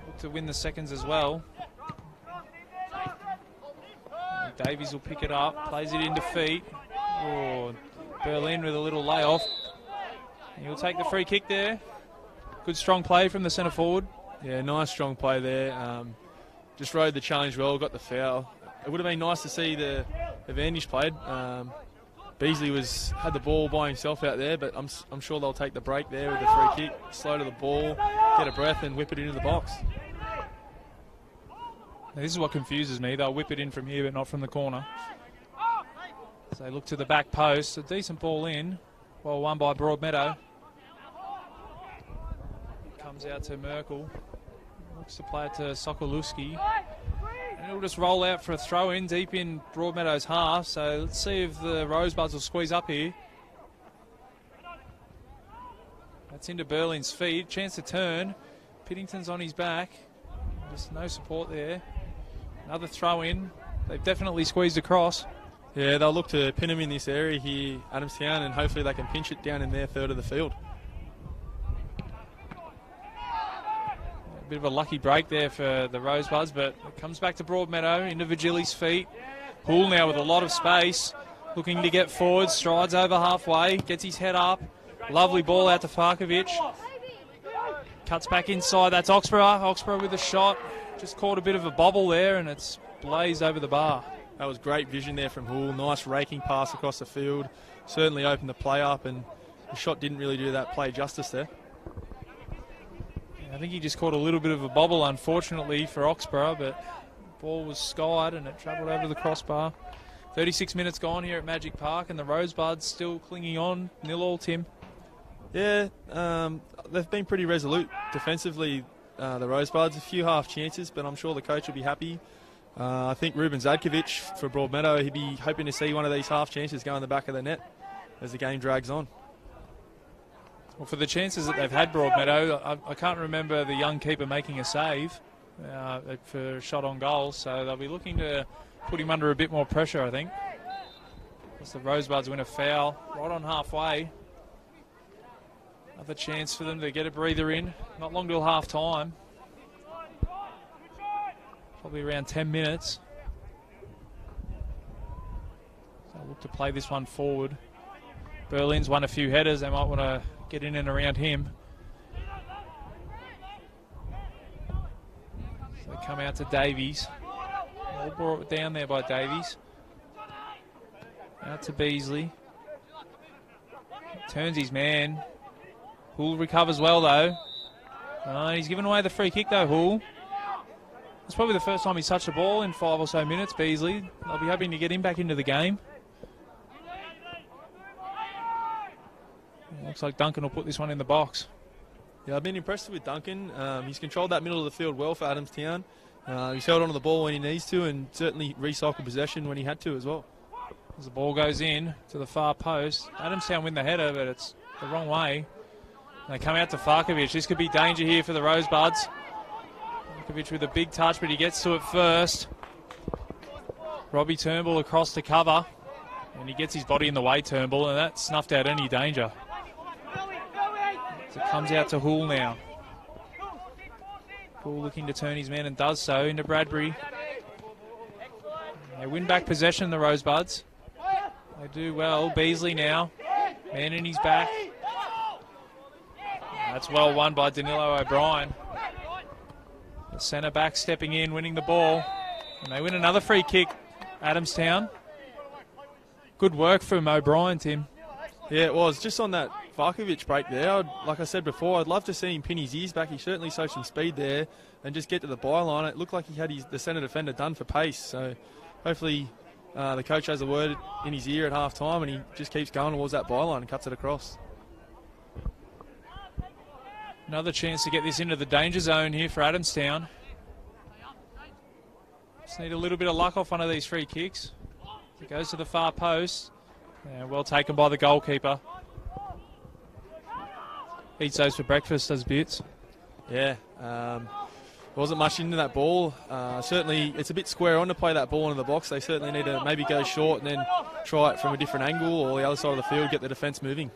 Look to win the seconds as well. And Davies will pick it up, plays it into feet. Oh, Berlin with a little layoff. He'll take the free kick there. Good strong play from the centre forward. Yeah, nice strong play there. Just rode the challenge well, got the foul. It would have been nice to see the advantage played. Beasley had the ball by himself out there, but I'm sure they'll take the break there with the free kick, slow to the ball, get a breath and whip it into the box. Now, this is what confuses me. They'll whip it in from here, but not from the corner. So they look to the back post. A decent ball in. Well won by Broadmeadow. Comes out to Merkel. Looks to play it to Sokolowski. And it'll just roll out for a throw in deep in Broadmeadow's half. So let's see if the Rosebuds will squeeze up here. That's into Berlin's feet. Chance to turn. Pittington's on his back. Just no support there. Another throw in. They've definitely squeezed across. Yeah, they'll look to pin him in this area here, Adamstown, and hopefully they can pinch it down in their third of the field. A bit of a lucky break there for the Rosebuds, but it comes back to Broadmeadow, into Virgili's feet. Poole now with a lot of space, looking to get forward, strides over halfway, gets his head up. Lovely ball out to Farkovic. Cuts back inside, that's Oxborough. Oxborough with a shot. Just caught a bit of a bobble there, and it's blazed over the bar. That was great vision there from Hoole. Nice raking pass across the field. Certainly opened the play up, and the shot didn't really do that play justice there. I think he just caught a little bit of a bobble, unfortunately, for Oxborough, but the ball was skied and it travelled over the crossbar. 36 minutes gone here at Magic Park, and the Rosebuds still clinging on. 0-0, Tim. Yeah, they've been pretty resolute defensively, the Rosebuds. A few half chances, but I'm sure the coach will be happy. I think Ruben Zadkovic for Broadmeadow, he'd be hoping to see one of these half chances go in the back of the net as the game drags on. Well, for the chances that they've had, Broadmeadow, I can't remember the young keeper making a save for a shot on goal, so they'll be looking to put him under a bit more pressure, I think. As the Rosebuds win a foul right on halfway. Another chance for them to get a breather in. Not long till half time. Probably around 10 minutes. So look to play this one forward. Berlin's won a few headers. They might want to get in and around him. So they come out to Davies. All brought down there by Davies. Out to Beasley. Turns his man. Hoole recovers well, though. He's given away the free kick, though, Hoole. It's probably the first time he's touched the ball in 5 or so minutes, Beasley. They'll be hoping to get him back into the game. Looks like Duncan will put this one in the box. Yeah, I've been impressed with Duncan. He's controlled that middle of the field well for Adamstown. He's held onto the ball when he needs to and certainly recycled possession when he had to as well. As the ball goes in to the far post, Adamstown win the header, but it's the wrong way. And they come out to Farkovic. This could be danger here for the Rosebuds. Farkovic with a big touch, but he gets to it first. Robbie Turnbull across to cover. And he gets his body in the way, Turnbull, and that snuffed out any danger. So it comes out to Hoole now. Hoole looking to turn his man and does so into Bradbury. They win back possession, the Rosebuds. They do well. Beasley now. Man in his back. That's well won by Danilo O'Brien. The centre back stepping in, winning the ball. And they win another free kick, Adamstown. Good work from O'Brien, Tim. Yeah, it was. Just on that Varkovic break there. Like I said before, I'd love to see him pin his ears back. He certainly showed some speed there and just get to the byline. It looked like he had the centre defender done for pace. So hopefully the coach has a word in his ear at half time and he just keeps going towards that byline and cuts it across. Another chance to get this into the danger zone here for Adamstown. Just need a little bit of luck off one of these free kicks. It goes to the far post. And well taken by the goalkeeper. Eats those for breakfast, does bits. Yeah, wasn't much into that ball. Certainly, it's a bit square on to play that ball into the box. They certainly need to maybe go short and then try it from a different angle or the other side of the field, get the defence moving.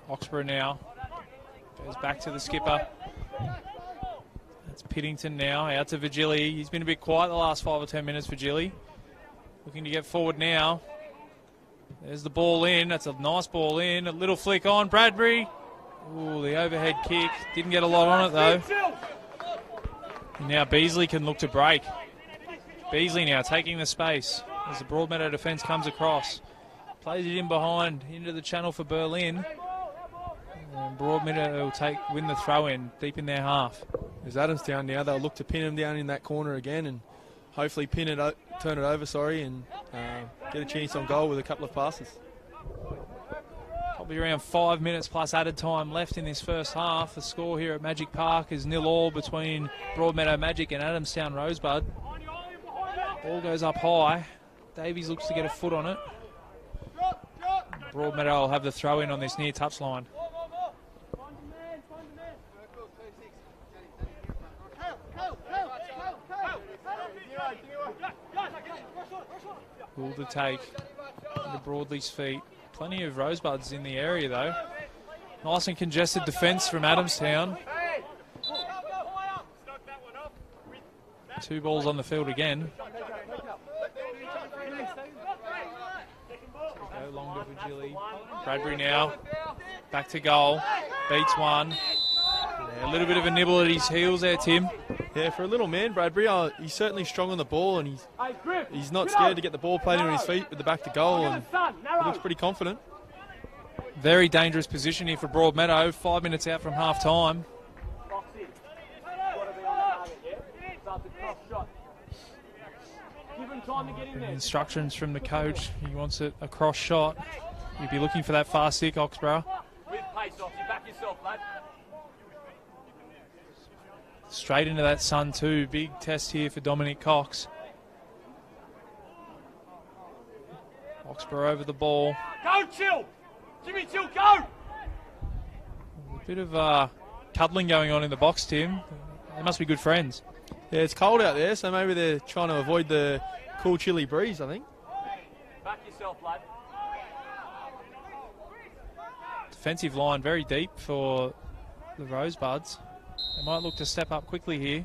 Oxborough now goes back to the skipper. That's Piddington now, out to Vigili. He's been a bit quiet the last 5 or 10 minutes, Vigili. Looking to get forward now. There's the ball in. That's a nice ball in. A little flick on. Bradbury. Ooh, the overhead kick. Didn't get a lot on it, though. And now Beasley can look to break. Beasley now taking the space as the Broadmeadow defence comes across. Plays it in behind, into the channel for Berlin. And Broadmeadow will win the throw-in deep in their half. There's Adamstown now. They'll look to pin him down in that corner again and hopefully turn it over, and get a chance on goal with a couple of passes. Probably around 5 minutes plus added time left in this first half. The score here at Magic Park is 0-0 between Broadmeadow Magic and Adamstown Rosebud. Ball goes up high. Davies looks to get a foot on it. Broadmeadow will have the throw in on this near touchline. Ball to take into Broadley's feet. Plenty of Rosebuds in the area though. Nice and congested defence from Adamstown. 2 balls on the field again. Go long to Vigili. Bradbury now. Back to goal. Beats one. Yeah, a little bit of a nibble at his heels there, Tim. Yeah, for a little man, Bradbury, he's certainly strong on the ball and he's not scared to get the ball played on his feet with the back to goal, and he looks pretty confident. Very dangerous position here for Broadmeadow. 5 minutes out from half time. Instructions from the coach. He wants it a cross shot. You'd be looking for that far stick, Oxborough. With pace, Oxy, back yourself, lad. Straight into that sun too. Big test here for Dominic Cox. Oxborough over the ball. Go, Chill! Jimmy, Chill, go! A bit of cuddling going on in the box, Tim. They must be good friends. Yeah, it's cold out there, so maybe they're trying to avoid the cool, chilly breeze, I think. Back yourself, lad. Defensive line very deep for the Rosebuds. They might look to step up quickly here.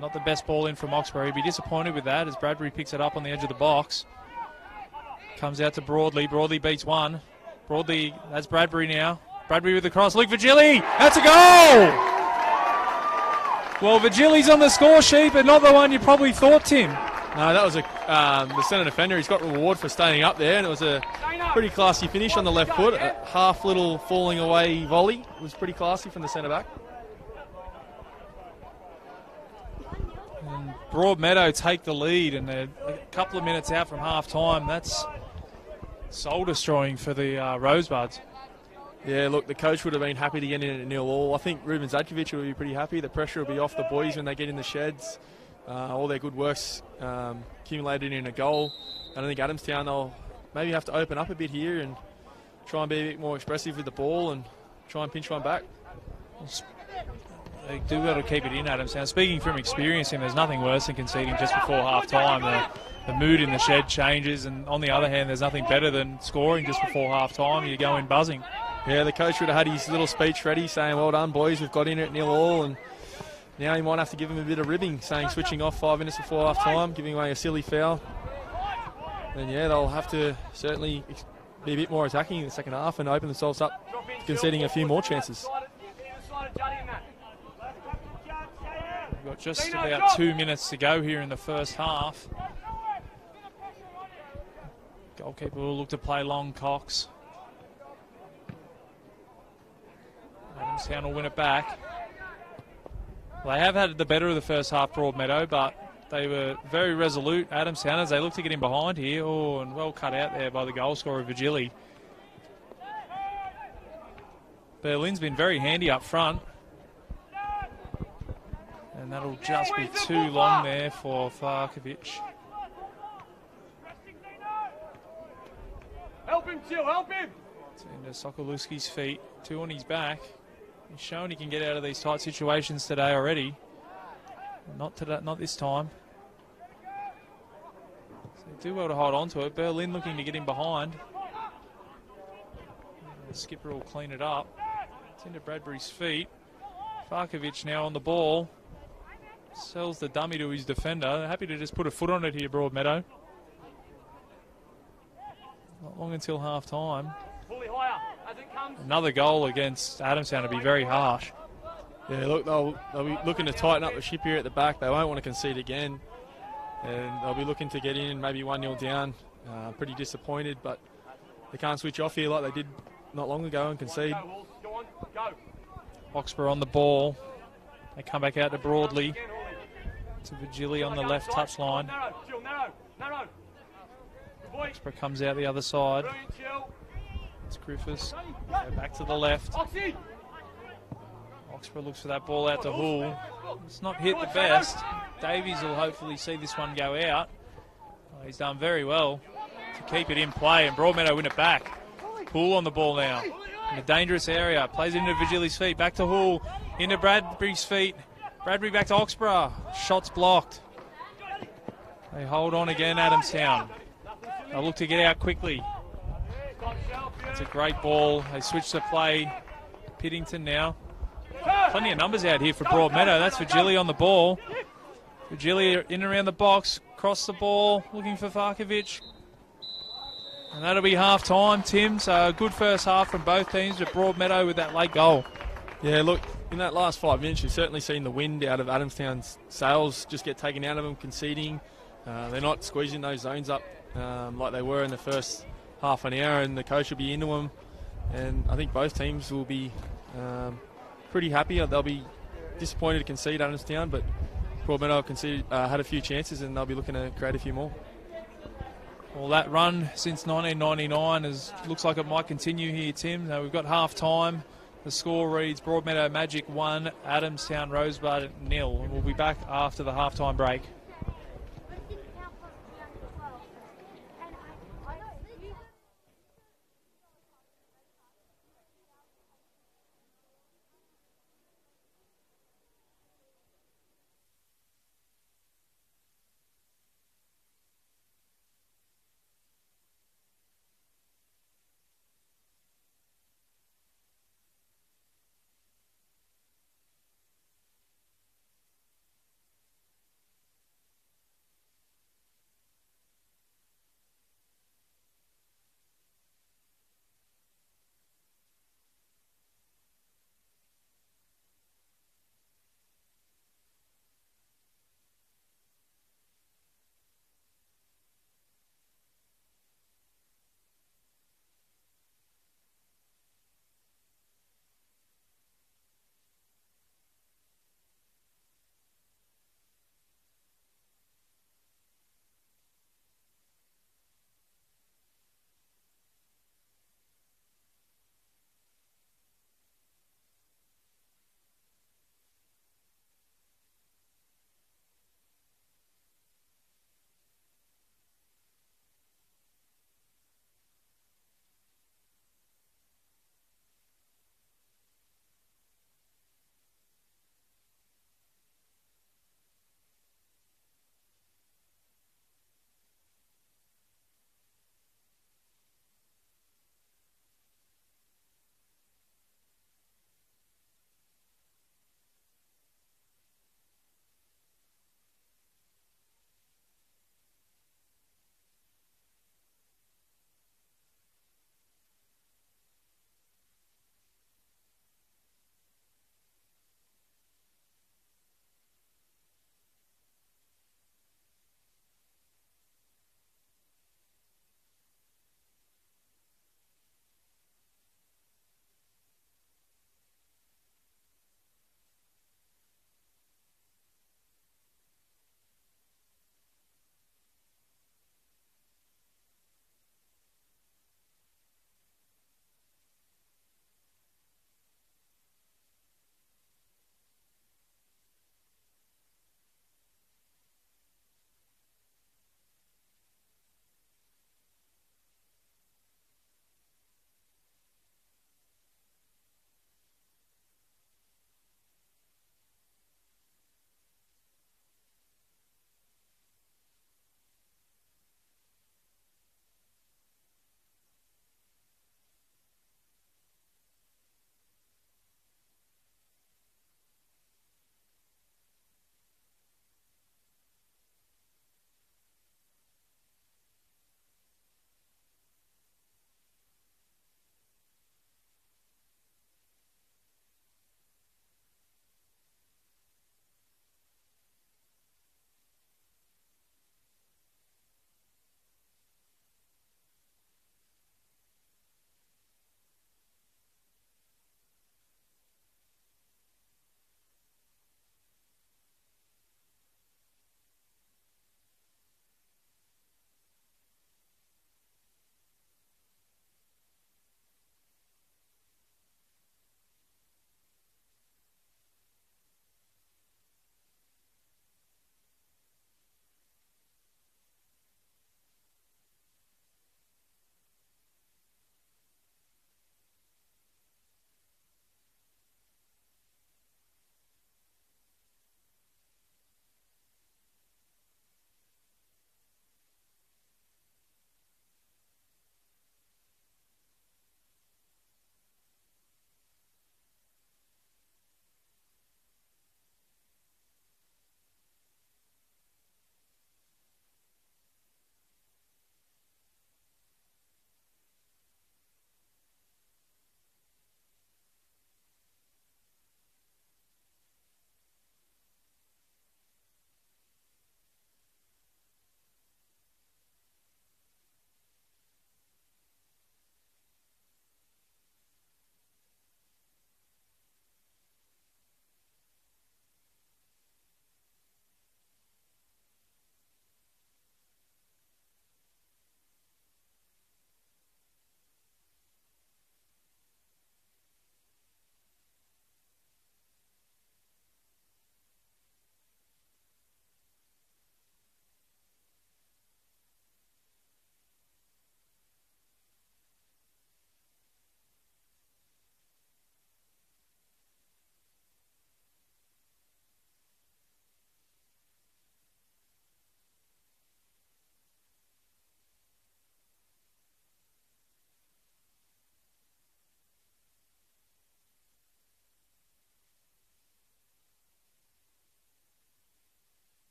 Not the best ball in from Oxborough. He'd be disappointed with that as Bradbury picks it up on the edge of the box. Comes out to Broadley. Broadley beats one. Broadley, that's Bradbury now. Bradbury with the cross. Luke Vigili. That's a goal! Well, Vigili's on the score sheet, but not the one you probably thought, Tim. No, that was the centre defender. He's got reward for staying up there, and it was a pretty classy finish on the left foot. A half little falling away volley. It was pretty classy from the centre back. And Broadmeadow take the lead, and they're a couple of minutes out from half time. That's soul destroying for the Rosebuds. Yeah, look, the coach would have been happy to get in at 0-0. I think Ruben Zadkovic will be pretty happy. The pressure will be off the boys when they get in the sheds. All their good work's accumulated in a goal. And I think Adamstown, they'll maybe have to open up a bit here and try and be a bit more expressive with the ball and try and pinch one back. They do got to keep it in, Adamstown. Speaking from experience, there's nothing worse than conceding just before half-time. The mood in the shed changes, and on the other hand, there's nothing better than scoring just before half-time. You go in buzzing. Yeah, the coach would have had his little speech ready saying, well done, boys, we've got in at 0-0, and now he might have to give him a bit of ribbing, saying switching off 5 minutes before half-time, giving away a silly foul. And yeah, they'll have to certainly be a bit more attacking in the second half and open themselves up to conceding a few more chances. We've got just about 2 minutes to go here in the first half. Goalkeeper will look to play long, Cox. Adamstown will win it back. They have had the better of the first half, Broadmeadow, but they were very resolute, Adamstown, as they look to get in behind here. Oh, and well cut out there by the goal scorer, Vigili. Berlin's been very handy up front. And that'll just be too long there for Farkovic. Help him, Jill, help him! It's into Sokolowski's feet, 2 on his back. He's shown he can get out of these tight situations today already. Not today, not this time. So they do well to hold on to it. Berlin looking to get in behind. The skipper will clean it up. It's into Bradbury's feet. Farkovic now on the ball. Sells the dummy to his defender. Happy to just put a foot on it here, Broadmeadow. Not long until half time. Another goal against Adamstown to be very harsh. Yeah, look, they'll be looking to tighten up the ship here at the back. They won't want to concede again. And they'll be looking to get in maybe 1-0 down. Pretty disappointed, but they can't switch off here like they did not long ago and concede. Oxborough on the ball. They come back out to Broadley. To Vigili on the left touchline. Oxborough comes out the other side. It's Griffiths. Go back to the left. Oxborough looks for that ball out to Hull. It's not hit the best. Davies will hopefully see this one go out. Oh, he's done very well to keep it in play, and Broadmeadow win it back. Hull on the ball now. In a dangerous area. Plays into Vigili's feet. Back to Hull. Into Bradbury's feet. Bradbury back to Oxborough. Shots blocked. They hold on again, Adamstown. They'll look to get out quickly. It's a great ball. They switch the play. Piddington now. Plenty of numbers out here for Broadmeadow. That's Vigili on the ball. Vigili in and around the box. Cross the ball. Looking for Farkovic. And that'll be half time, Tim. So a good first half from both teams, but Broadmeadow with that late goal. Yeah, look, in that last 5 minutes, you've certainly seen the wind out of Adamstown's sails just get taken out of them, conceding. They're not squeezing those zones up like they were in the first half an hour, and the coach will be into them. And I think both teams will be pretty happy. They'll be disappointed to concede Adamstown, but Broadmeadow had a few chances, and they'll be looking to create a few more. Well, that run since 1999 looks like it might continue here, Tim. We've got half time. The score reads Broadmeadow Magic 1, Adamstown Rosebud 0. And we'll be back after the halftime break.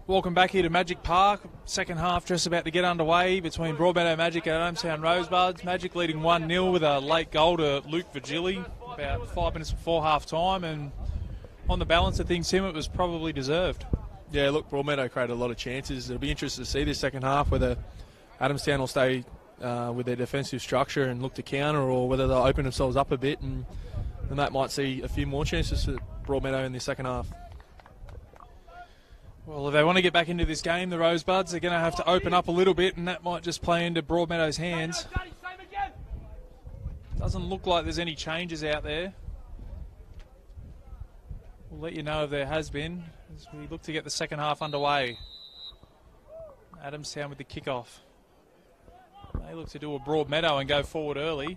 Welcome back here to Magic Park. Second half just about to get underway between Broadmeadow Magic and Adamstown Rosebuds. Magic leading 1-0 with a late goal to Luke Virgili about 5 minutes before half time, and on the balance of things, Tim, it was probably deserved. Yeah, look, Broadmeadow created a lot of chances. It'll be interesting to see this second half whether Adamstown will stay with their defensive structure and look to counter, or whether they'll open themselves up a bit, and that might see a few more chances for Broadmeadow in the second half. Well, if they want to get back into this game, the Rosebuds are going to have to open up a little bit, and that might just play into Broadmeadow's hands. Doesn't look like there's any changes out there. We'll let you know if there has been as we look to get the second half underway. Adamstown with the kickoff. They look to do a Broadmeadow and go forward early.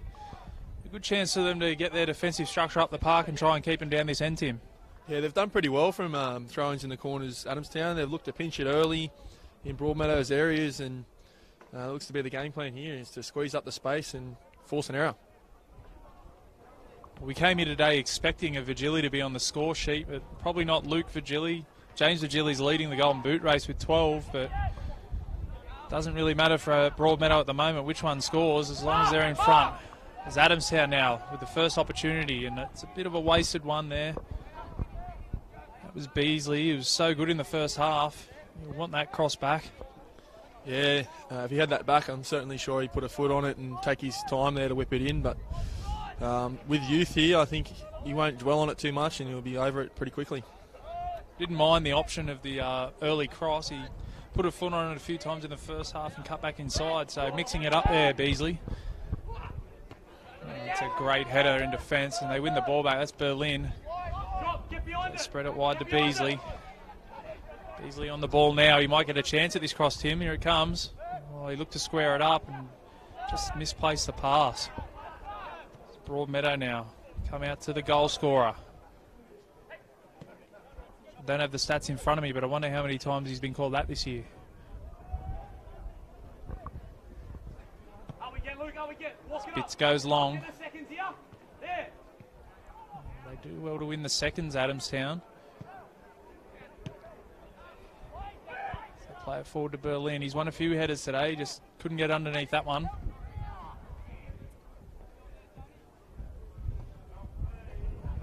A good chance for them to get their defensive structure up the park and try and keep them down this end, Tim. Yeah, they've done pretty well from throw-ins in the corners, Adamstown. They've looked to pinch it early in Broadmeadow's areas, and it looks to be the game plan here is to squeeze up the space and force an error. We came here today expecting a Virgili to be on the score sheet, but probably not Luke Virgili. James Virgili's leading the Golden Boot race with 12, but doesn't really matter for Broadmeadow at the moment which one scores as long as they're in front. There's Adamstown now with the first opportunity, and it's a bit of a wasted one there. That was Beasley. He was so good in the first half. You want that cross back. Yeah, if he had that back, I'm certainly sure he'd put a foot on it and take his time there to whip it in, but with youth here, I think he won't dwell on it too much and he'll be over it pretty quickly. Didn't mind the option of the early cross. He put a foot on it a few times in the first half and cut back inside, so mixing it up there, Beasley. It's a great header in defence, and they win the ball back. That's Berlin. They spread it wide to Beasley. Beasley on the ball now. He might get a chance at this cross, Tim. Here it comes. Oh, he looked to square it up and just misplaced the pass. It's Broadmeadow now. Come out to the goal scorer. I don't have the stats in front of me, but I wonder how many times he's been called that this year. Spitz goes long. They do well to win the seconds, Adamstown. So play it forward to Berlin. He's won a few headers today, just couldn't get underneath that one.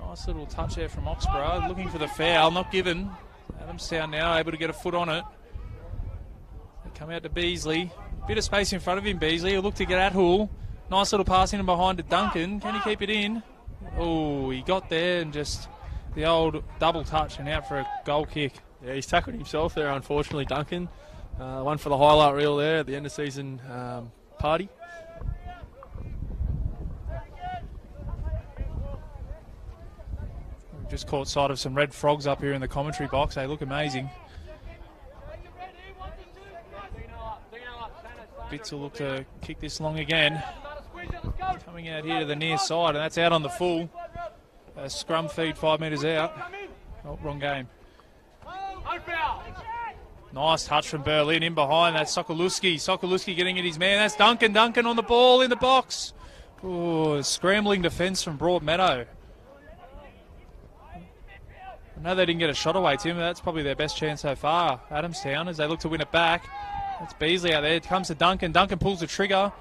Nice little touch there from Oxborough, looking for the foul, not given. Adamstown now able to get a foot on it. They come out to Beasley. Bit of space in front of him, Beasley. He'll look to get at Hull. Nice little pass in and behind to Duncan. Can he keep it in? Oh, he got there and just the old double touch and out for a goal kick. Yeah, he's tackled himself there, unfortunately, Duncan. One for the highlight reel there at the end of season party. We've just caught sight of some red frogs up here in the commentary box. They look amazing. Bitts will look to kick this long again. Coming out here to the near side, and that's out on the full. A scrum feed 5 metres out. Oh, wrong game. Nice touch from Berlin in behind. That's Sokolowski. Sokolowski getting at his man. That's Duncan. Duncan on the ball in the box. Oh, scrambling defence from Broadmeadow. I know they didn't get a shot away, Tim, but that's probably their best chance so far. Adamstown as they look to win it back. That's Beasley out there. It comes to Duncan. Duncan pulls the trigger.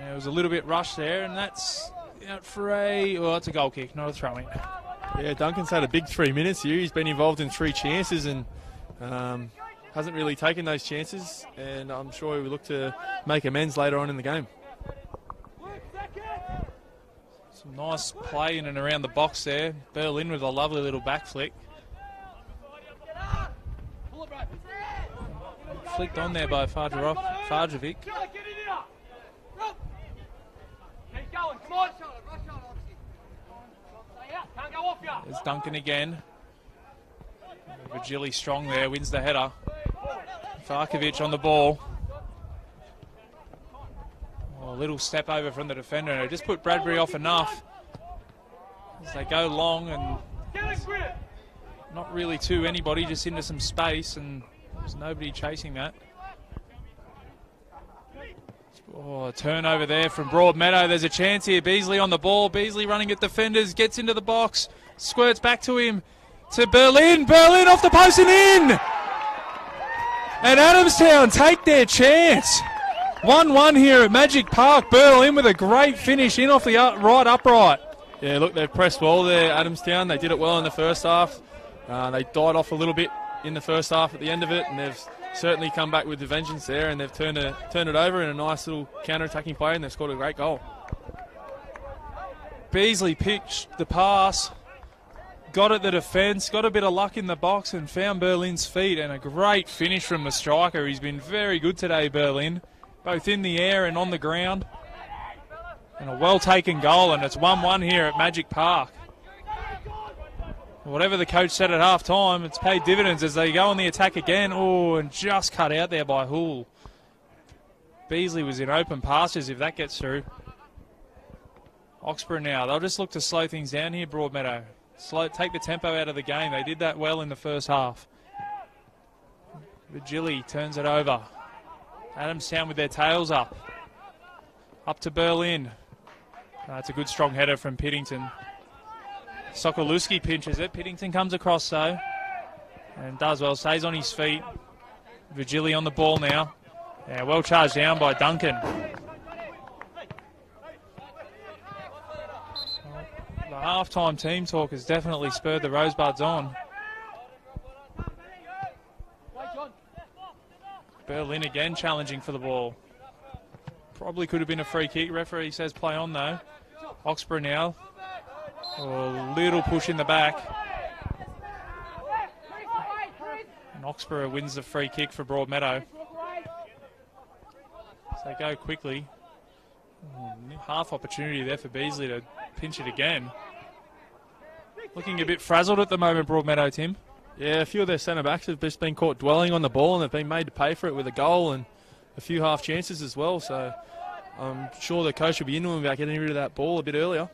It was a little bit rushed there, and that's out for it's a goal kick, not a throw-in. Yeah, Duncan's had a big 3 minutes here. He's been involved in 3 chances and hasn't really taken those chances, and I'm sure he will look to make amends later on in the game. Some nice play in and around the box there. Berlin with a lovely little back flick. Flicked on there by Farjovic. There's Duncan again. Virgili strong there, wins the header. Farkovic on the ball. Oh, a little step over from the defender. And just put Bradbury off enough as they go long and not really to anybody, just into some space, and there's nobody chasing that. Oh, a turnover there from Broadmeadow. There's a chance here. Beasley on the ball. Beasley running at defenders. Gets into the box. Squirts back to him. To Berlin. Berlin off the post and in. And Adamstown take their chance. 1-1 here at Magic Park. Berlin with a great finish in off the right upright. Yeah, look, they've pressed well there, Adamstown. They did it well in the first half. They died off a little bit in the first half at the end of it, and they've certainly come back with the vengeance there, and they've turned it over in a nice little counter-attacking play, and they've scored a great goal. Beasley pitched the pass, got at the defence, got a bit of luck in the box and found Berlin's feet, and a great finish from the striker. He's been very good today, Berlin, both in the air and on the ground. And a well-taken goal, and it's 1-1 here at Magic Park. Whatever the coach said at half-time, it's paid dividends as they go on the attack again. Oh, and just cut out there by Hull. Beasley was in open pastures if that gets through. Oxborough now, they'll just look to slow things down here, Broadmeadow. Take the tempo out of the game. They did that well in the first half. Vigili turns it over. Adamstown with their tails up. Up to Berlin. That's a good strong header from Piddington. Sokoluski pinches it. Piddington comes across though. And does well. Stays on his feet. Vigili on the ball now. Yeah, well charged down by Duncan. The half-time team talk has definitely spurred the Rosebuds on. Berlin again challenging for the ball. Probably could have been a free kick. Referee says play on though. Oxborough now. A little push in the back. And Oxborough wins the free kick for Broadmeadow. So they go quickly. Half opportunity there for Beasley to pinch it again. Looking a bit frazzled at the moment, Broadmeadow, Tim. Yeah, a few of their centre-backs have just been caught dwelling on the ball, and they've been made to pay for it with a goal and a few half chances as well. So I'm sure the coach will be into him about getting rid of that ball a bit earlier.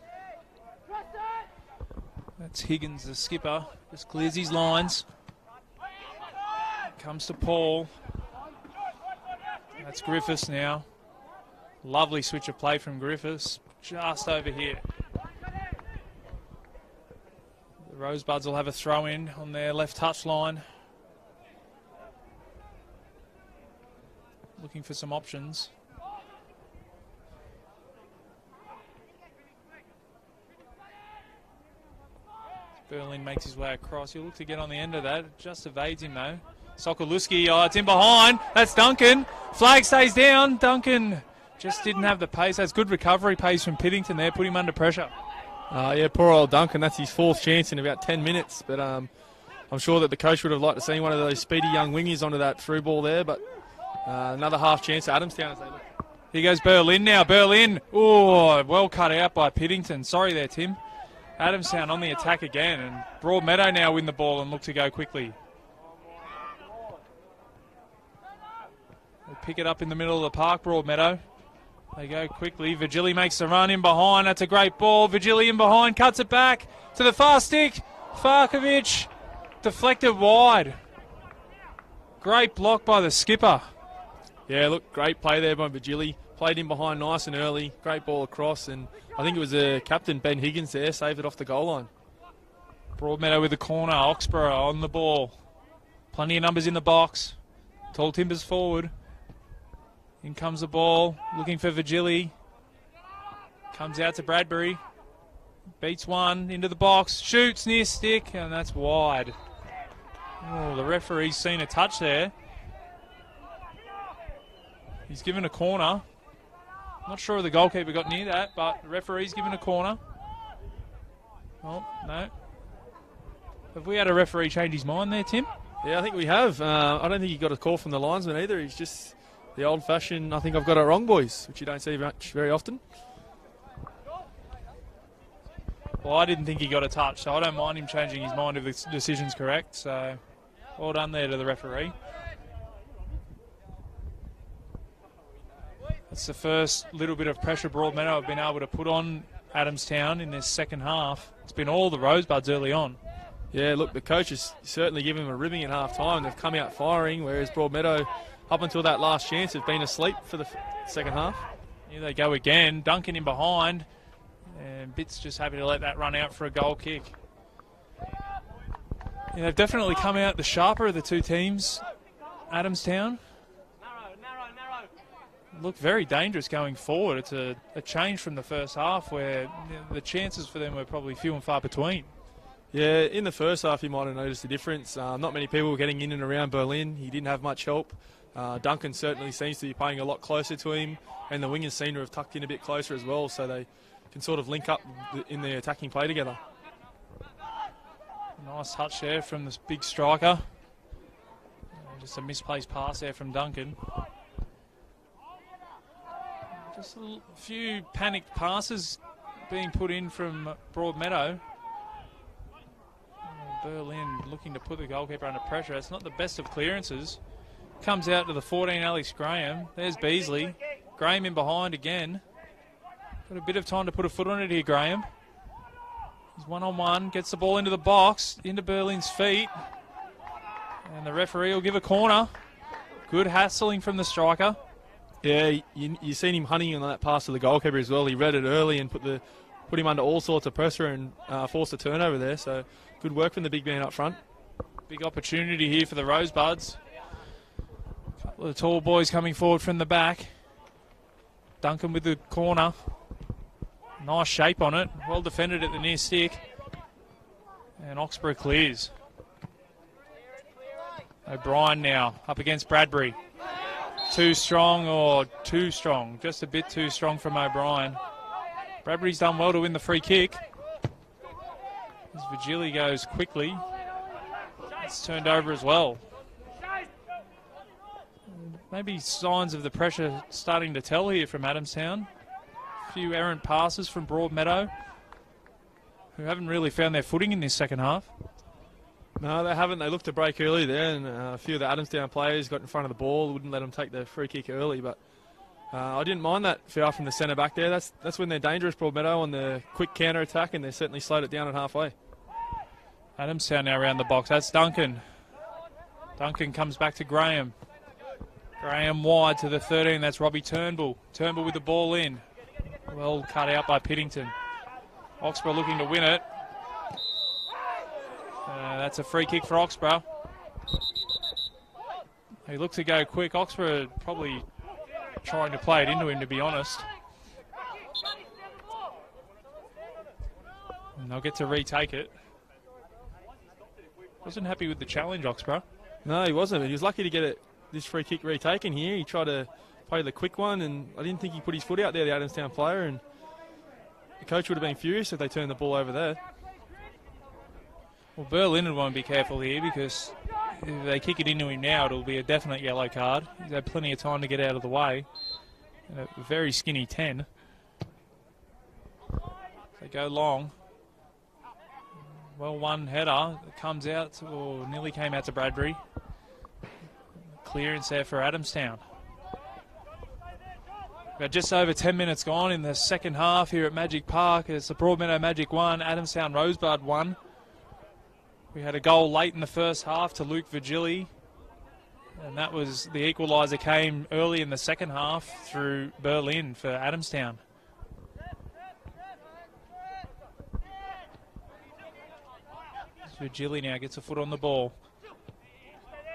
That's Higgins, the skipper. Just clears his lines. Comes to Paul. That's Griffiths now. Lovely switch of play from Griffiths. Just over here. The Rosebuds will have a throw in on their left touch line. Looking for some options. Berlin makes his way across. He'll look to get on the end of that. It just evades him though. Sokoluski, it's in behind. That's Duncan. Flag stays down. Duncan just didn't have the pace. That's good recovery pace from Piddington there. Put him under pressure. Yeah, poor old Duncan. That's his fourth chance in about 10 minutes. But I'm sure that the coach would have liked to see one of those speedy young wingers onto that through ball there. But another half chance at Adamstown as they look. Here goes Berlin now. Berlin. Oh, well cut out by Piddington. Sorry there, Tim. Adamstown on the attack again. And Broadmeadow now win the ball and look to go quickly. They pick it up in the middle of the park, Broadmeadow. They go quickly. Vigili makes the run in behind. That's a great ball. Vigili in behind. Cuts it back to the far stick. Farkovic deflected wide. Great block by the skipper. Yeah, look, great play there by Vigili. Played in behind nice and early. Great ball across. And I think it was captain Ben Higgins there. Saved it off the goal line. Broadmeadow with the corner. Oxborough on the ball. Plenty of numbers in the box. Tall Timbers forward. In comes the ball, looking for Vigili. Comes out to Bradbury. Beats one, into the box, shoots near stick, and that's wide. Oh, the referee's seen a touch there. He's given a corner. Not sure if the goalkeeper got near that, but the referee's given a corner. Oh, no. Have we had a referee change his mind there, Tim? Yeah, I think we have. I don't think he got a call from the linesman either. He's just the old-fashioned, I think I've got it wrong, boys, which you don't see very often. Well, I didn't think he got a touch, so I don't mind him changing his mind if the decision's correct. So, well done there to the referee. That's the first little bit of pressure Broadmeadow have been able to put on Adamstown in this second half. It's been all the Rosebuds early on. Yeah, look, the coach has certainly given him a ribbing at half-time. They've come out firing, whereas Broadmeadow, up until that last chance, have been asleep for the second half. Here they go again. Duncan in behind. And Bitts just happy to let that run out for a goal kick. Yeah, they've definitely come out the sharper of the two teams Adamstown. Look very dangerous going forward. It's a change from the first half where the chances for them were probably few and far between. Yeah, in the first half you might have noticed the difference. Not many people were getting in and around Berlin. He didn't have much help. Duncan certainly seems to be playing a lot closer to him, and the wingers seem to have tucked in a bit closer as well, so they can sort of link up in the attacking play together. Nice touch there from this big striker. Just a misplaced pass there from Duncan. Just a few panicked passes being put in from Broadmeadow. Berlin looking to put the goalkeeper under pressure. It's not the best of clearances. Comes out to the 14, Alex Graham. There's Beasley. Graham in behind again. Got a bit of time to put a foot on it here, Graham. He's one-on-one. Gets the ball into the box. Into Berlin's feet. And the referee will give a corner. Good hassling from the striker. Yeah, you've seen him hunting on that pass to the goalkeeper as well. He read it early and put him under all sorts of pressure and forced a turnover there. So good work from the big man up front. Big opportunity here for the Rosebuds. A couple of tall boys coming forward from the back. Duncan with the corner. Nice shape on it. Well defended at the near stick. And Oxborough clears. O'Brien now up against Bradbury. Too strong or too strong? Just a bit too strong from O'Brien. Bradbury's done well to win the free kick. As Vigili goes quickly. It's turned over as well. Maybe signs of the pressure starting to tell here from Adamstown. A few errant passes from Broadmeadow, who haven't really found their footing in this second half. No, they haven't. They looked to break early there, and a few of the Adamstown players got in front of the ball, wouldn't let them take the free kick early. But I didn't mind that foul from the centre back there. That's when they're dangerous, Broadmeadow, on the quick counter attack, and they certainly slowed it down at halfway. Adamstown now around the box. That's Duncan. Duncan comes back to Graham. Graham wide to the 13. That's Robbie Turnbull. Turnbull with the ball in. Well cut out by Piddington. Oxborough looking to win it. That's a free kick for Oxborough. He looked to go quick. Oxborough probably trying to play it into him, to be honest. And they'll get to retake it. Wasn't happy with the challenge, Oxborough. No, he wasn't. But he was lucky to get this free kick retaken here. He tried to play the quick one, and I didn't think he put his foot out there, the Adamstown player, and the coach would have been furious if they turned the ball over there. Well, Berlin would want to be careful here because if they kick it into him now, it'll be a definite yellow card. He's had plenty of time to get out of the way. And a very skinny 10. They go long. Well, one header comes out, or nearly came out to Bradbury. Clearance there for Adamstown. We've got just over 10 minutes gone in the second half here at Magic Park. It's the Broadmeadow Magic 1, Adamstown Rosebud 1. We had a goal late in the first half to Luke Vigili, and that was the equaliser came early in the second half through Berlin for Adamstown. Vigili now gets a foot on the ball.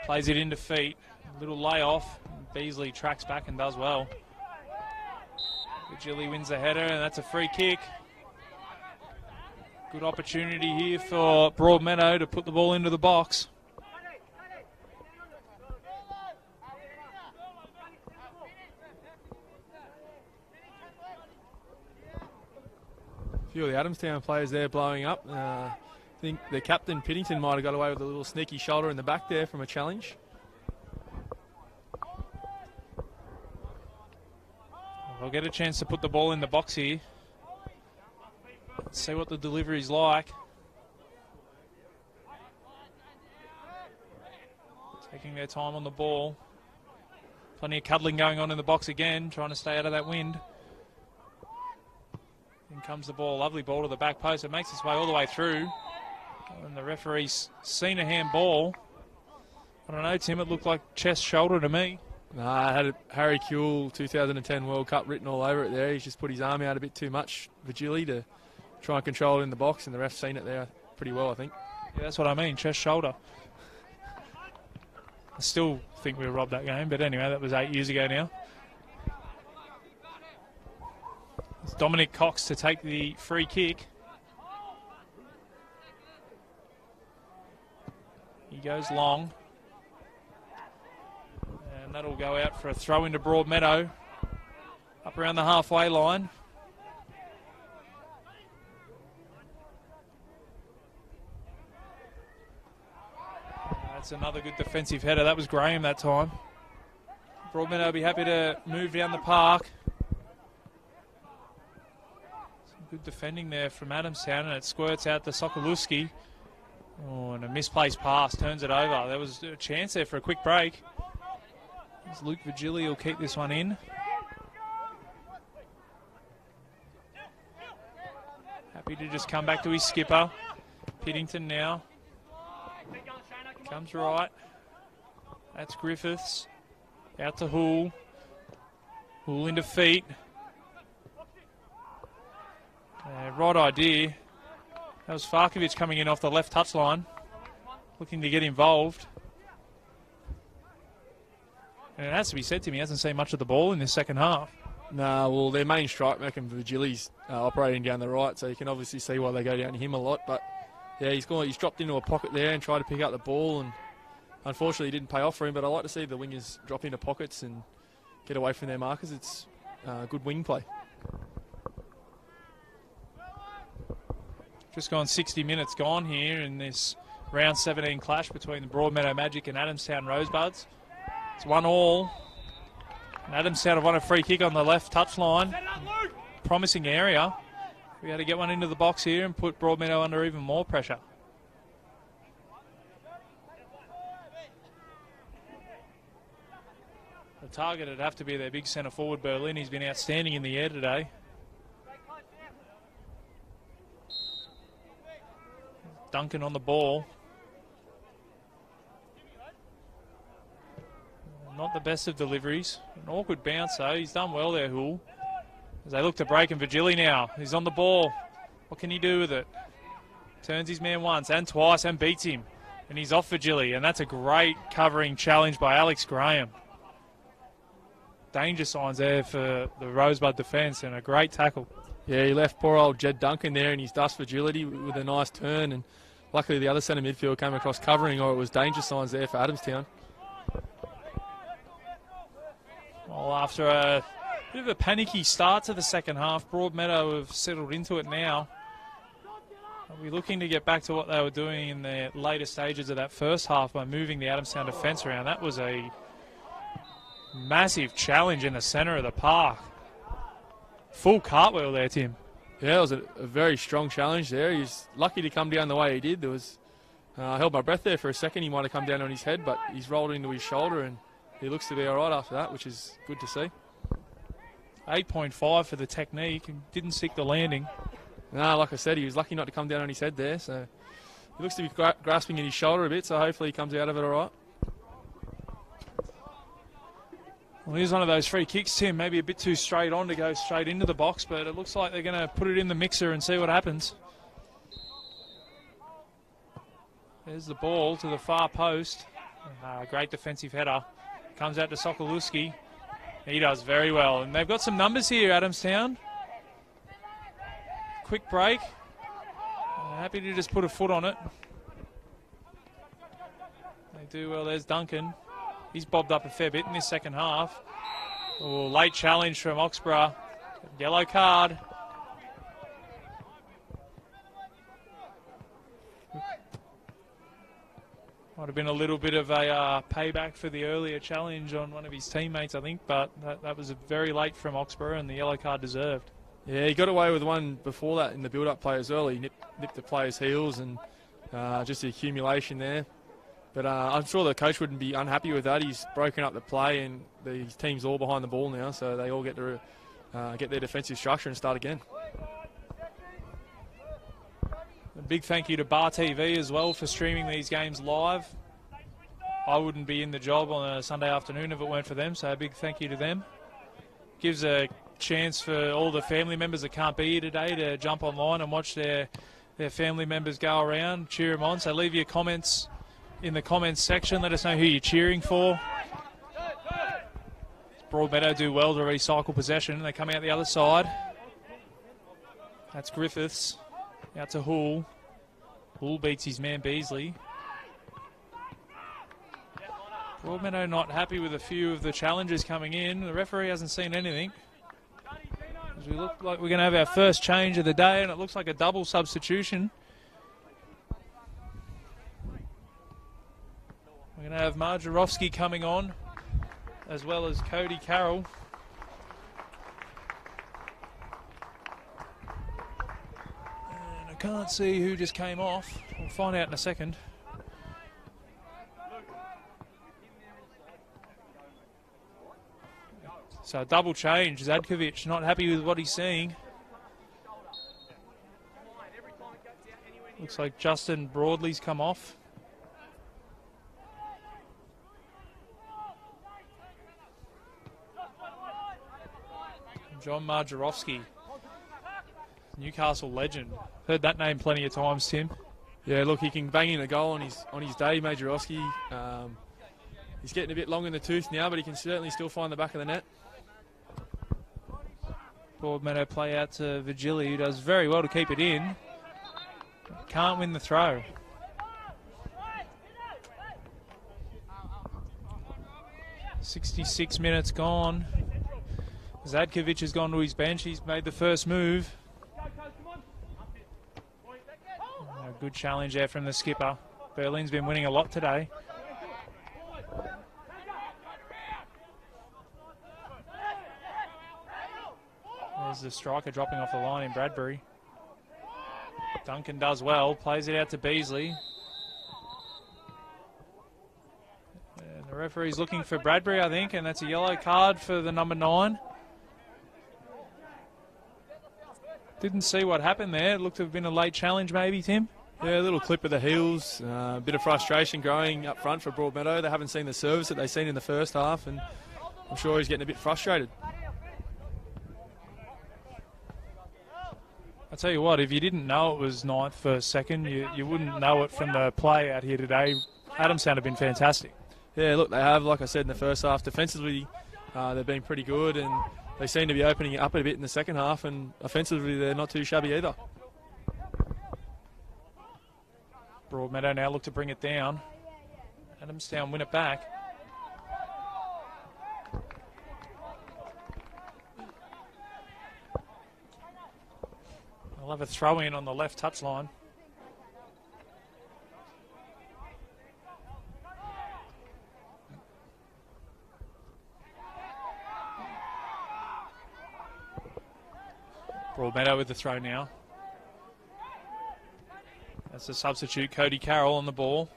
Plays it into feet. A little layoff. Beasley tracks back and does well. Vigili wins the header, and that's a free kick. Good opportunity here for Broadmeadow to put the ball into the box. A few of the Adamstown players there blowing up. I think the captain, Piddington, might have got away with a little sneaky shoulder in the back there from a challenge. They'll get a chance to put the ball in the box here. Let's see what the delivery's like. Taking their time on the ball. Plenty of cuddling going on in the box again, trying to stay out of that wind. In comes the ball, lovely ball to the back post. It makes its way all the way through. And the referee's seen a handball. I don't know, Tim, it looked like chest shoulder to me. Nah, it had a Harry Kuehl 2010 World Cup written all over it there. He's just put his arm out a bit too much, Vigili, to try and control it in the box, and the ref's seen it there pretty well, I think. Yeah, that's what I mean, chest shoulder. I still think we robbed that game, but anyway, that was 8 years ago now. It's Dominic Cox to take the free kick. He goes long. And that'll go out for a throw into Broadmeadow. Up around the halfway line. That's another good defensive header. That was Graham that time. Broadmeadow will be happy to move down the park. Some good defending there from Adamstown, and it squirts out to Sokoluski. Oh, and a misplaced pass turns it over. There was a chance there for a quick break. As Luke Virgili will keep this one in. Happy to just come back to his skipper. Piddington now. Comes right. That's Griffiths. Out to Hull. Hull into feet. Right idea. That was Farkovic coming in off the left touchline. Looking to get involved. And it has to be said to him, he hasn't seen much of the ball in this second half. No, well, their main strike back and Virgili's operating down the right, so you can obviously see why they go down to him a lot. But yeah, he's dropped into a pocket there and tried to pick up the ball, and unfortunately it didn't pay off for him. But I like to see the wingers drop into pockets and get away from their markers. It's good wing play. Just gone 60 minutes gone here in this round 17 clash between the Broadmeadow Magic and Adamstown Rosebuds. It's 1-1. And Adamstown have won a free kick on the left touchline. Promising area. We had to get one into the box here and put Broadmeadow under even more pressure. The target would have to be their big centre forward, Berlin. He's been outstanding in the air today. Duncan on the ball. Not the best of deliveries. An awkward bounce though. He's done well there, Hull. As they look to break, and Virgili now. He's on the ball. What can he do with it? Turns his man once and twice and beats him. And he's off Virgili. And that's a great covering challenge by Alex Graham. Danger signs there for the Rosebud defence, and a great tackle. Yeah, he left poor old Jed Duncan there in his dust Virgility with a nice turn. And luckily the other centre midfield came across covering, or it was danger signs there for Adamstown. Well, after a bit of a panicky start to the second half, Broadmeadow have settled into it now. We're looking to get back to what they were doing in the later stages of that first half by moving the Adamstown defence around. That was a massive challenge in the centre of the park. Full cartwheel there, Tim. Yeah, it was a very strong challenge there. He's lucky to come down the way he did. There was, I held my breath there for a second. He might have come down on his head, but he's rolled into his shoulder, and he looks to be all right after that, which is good to see. 8.5 for the technique, and didn't seek the landing. No, like I said, he was lucky not to come down on his head there. So he looks to be grasping at his shoulder a bit, so hopefully he comes out of it all right. Well, here's one of those free kicks, Tim. Maybe a bit too straight on to go straight into the box, but it looks like they're going to put it in the mixer and see what happens. There's the ball to the far post. Great defensive header. Comes out to Sokoluski. He does very well. And they've got some numbers here, Adamstown. Quick break. Happy to just put a foot on it. They do well. There's Duncan. He's bobbed up a fair bit in this second half. Oh, late challenge from Oxborough. Yellow card. Might have been a little bit of a payback for the earlier challenge on one of his teammates, I think, but that was very late from Oxborough, and the yellow card deserved. Yeah, he got away with one before that in the build-up play as well. He nipped the player's heels, and just the accumulation there. But I'm sure the coach wouldn't be unhappy with that. He's broken up the play, and his team's all behind the ball now, so they all get to get their defensive structure and start again. A big thank you to Bar TV as well for streaming these games live. I wouldn't be in the job on a Sunday afternoon if it weren't for them, so a big thank you to them. Gives a chance for all the family members that can't be here today to jump online and watch their family members go around, cheer them on. So leave your comments in the comments section. Let us know who you're cheering for. Broadmeadow do well to recycle possession. They come out the other side. That's Griffiths. Out to Hull. Hull beats his man Beasley. Broadmeadow not happy with a few of the challenges coming in. The referee hasn't seen anything. As we look like we're going to have our first change of the day, and it looks like a double substitution. We're going to have Marjarovski coming on, as well as Cody Carroll. And I can't see who just came off. We'll find out in a second. So a double change. Zadkovic not happy with what he's seeing. Looks like Justin Broadley's come off. John Marjarovski, Newcastle legend. Heard that name plenty of times, Tim. Yeah, look, he can bang in a goal on his day, Marjarovski. He's getting a bit long in the tooth now, but he can certainly still find the back of the net. Broadmeadow play out to Vigili, who does very well to keep it in. Can't win the throw. "66 minutes gone. Zadkovic has gone to his bench. He's made the first move. A good challenge there from the skipper. Berlin's been winning a lot today. There's the striker dropping off the line in Bradbury. Duncan does well, plays it out to Beasley. And the referee's looking for Bradbury, I think, and that's a yellow card for the number 9. Didn't see what happened there. It looked to have been a late challenge maybe, Tim. Yeah, a little clip of the heels. A bit of frustration growing up front for Broadmeadow. They haven't seen the service that they've seen in the first half, and I'm sure he's getting a bit frustrated. I'll tell you what, if you didn't know it was 9th for second, you wouldn't know it from the play out here today. Adamstown have been fantastic. Yeah, look, they have, like I said in the first half, defensively they've been pretty good, and they seem to be opening it up a bit in the second half, and offensively they're not too shabby either. Broadmeadow now look to bring it down. Adamstown win it back. They'll have a throw in on the left touchline. Broadmeadow with the throw now. That's the substitute, Cody Carroll, on the ball.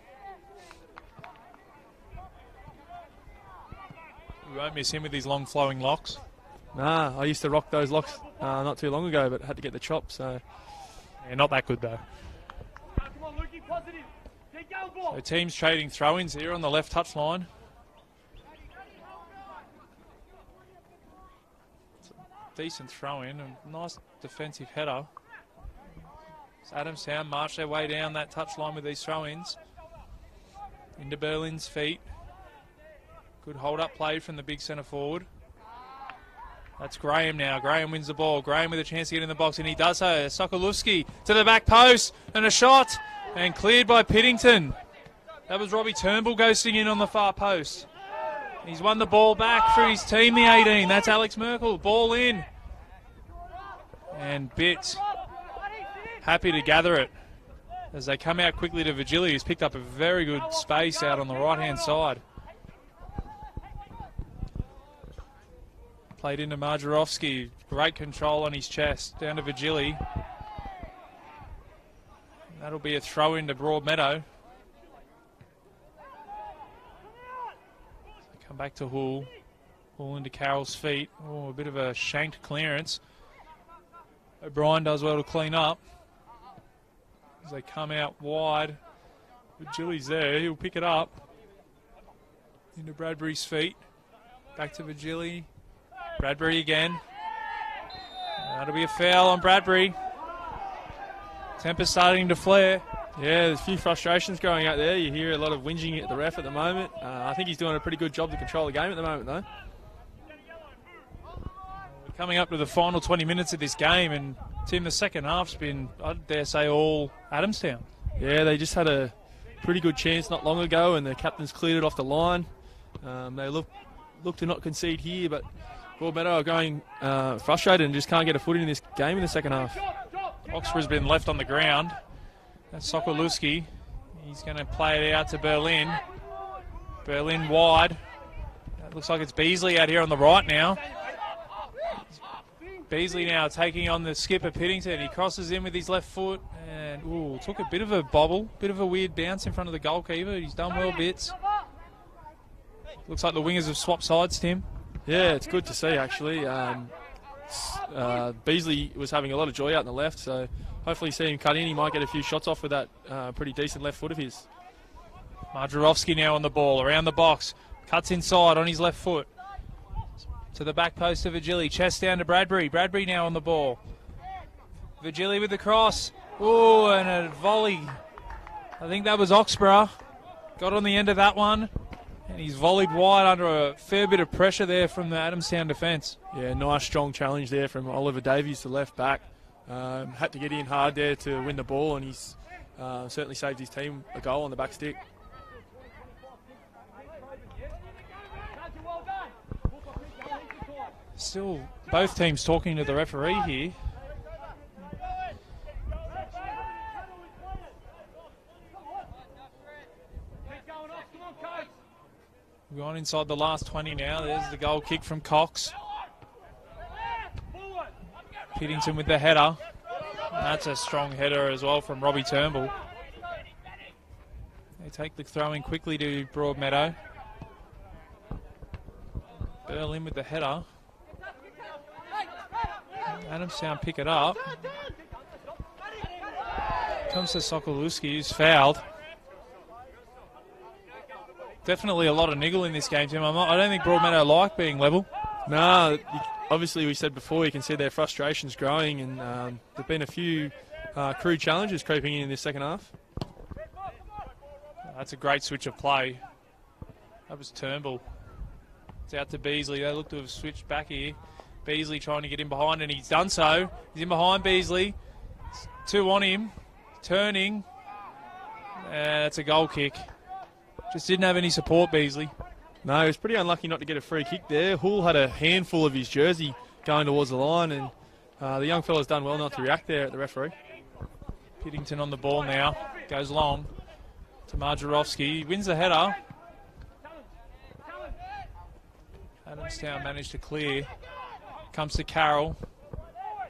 We won't miss him with his long flowing locks. Nah, I used to rock those locks not too long ago, but had to get the chop, so... Yeah, not that good, though. Come on, Lukey, positive. Keep going, ball. So teams trading throw-ins here on the left touchline. Decent throw-in, a nice defensive header. So Adamstown march their way down that touchline with these throw-ins. Into Berlin's feet. Good hold-up play from the big centre forward. That's Graham now. Graham wins the ball. Graham with a chance to get in the box, and he does so. Sokolowski to the back post, and a shot, and cleared by Piddington. That was Robbie Turnbull ghosting in on the far post. He's won the ball back for his team, the 18. That's Alex Merkel. Ball in. And Bitts happy to gather it as they come out quickly to Vigili, who's picked up a very good space out on the right-hand side. Played into Marjarovski. Great control on his chest. Down to Vigili. That'll be a throw into Broadmeadow. Come back to Hull. Hull into Carroll's feet. Oh, a bit of a shanked clearance. O'Brien does well to clean up. As they come out wide. Vigili's there. He'll pick it up. Into Bradbury's feet. Back to Vigili. Bradbury again. That'll be a foul on Bradbury. Temper starting to flare. Yeah, there's a few frustrations going out there. You hear a lot of whinging at the ref at the moment. I think he's doing a pretty good job to control the game at the moment, though. We're coming up to the final 20 minutes of this game, and Tim, the second half's been, I dare say, all Adamstown. Yeah, they just had a pretty good chance not long ago, and the captains cleared it off the line. They look to not concede here, but Broadmeadow are going frustrated and just can't get a foot in this game in the second half. Oxford's been left on the ground. That's Sokolowski. He's going to play it out to Berlin. Berlin wide. It looks like it's Beasley out here on the right now. Beasley now taking on the skipper Piddington. He crosses in with his left foot and took a bit of a bobble, bit of a weird bounce in front of the goalkeeper. He's done well bits. Looks like the wingers have swapped sides, Tim. Yeah, it's good to see actually. Beasley was having a lot of joy out on the left, so hopefully see him cut in. He might get a few shots off with that pretty decent left foot of his. Marjarovski now on the ball, around the box. Cuts inside on his left foot. To the back post of Virgili. Chest down to Bradbury. Bradbury now on the ball. Virgili with the cross. Oh, and a volley. I think that was Oxborough. Got on the end of that one. And he's volleyed wide under a fair bit of pressure there from the Adamstown defence. Yeah, nice strong challenge there from Oliver Davies, the left back. Had to get in hard there to win the ball, and he's certainly saved his team a goal on the back stick. Still, both teams talking to the referee here. We've gone inside the last 20 now. There's the goal kick from Cox. Piddington with the header. And that's a strong header as well from Robbie Turnbull. They take the throw in quickly to Broadmeadow. Berlin with the header. Adamstown pick it up. Comes to Sokolowski, who's fouled. Definitely a lot of niggle in this game, Tim. I don't think Broadmeadow like being level. No, obviously we said before, you can see their frustrations growing, and there've been a few crew challenges creeping in this second half. That's a great switch of play. That was Turnbull. It's out to Beasley. They look to have switched back here. Beasley trying to get in behind, and he's done so. He's in behind Beasley. Two on him. Turning. And that's a goal kick. Just didn't have any support, Beasley. No, he was pretty unlucky not to get a free kick there. Hull had a handful of his jersey going towards the line, and the young fella's done well not to react there at the referee. Piddington on the ball now. Goes long to Marjarovski. He wins the header. Adamstown managed to clear. Comes to Carroll.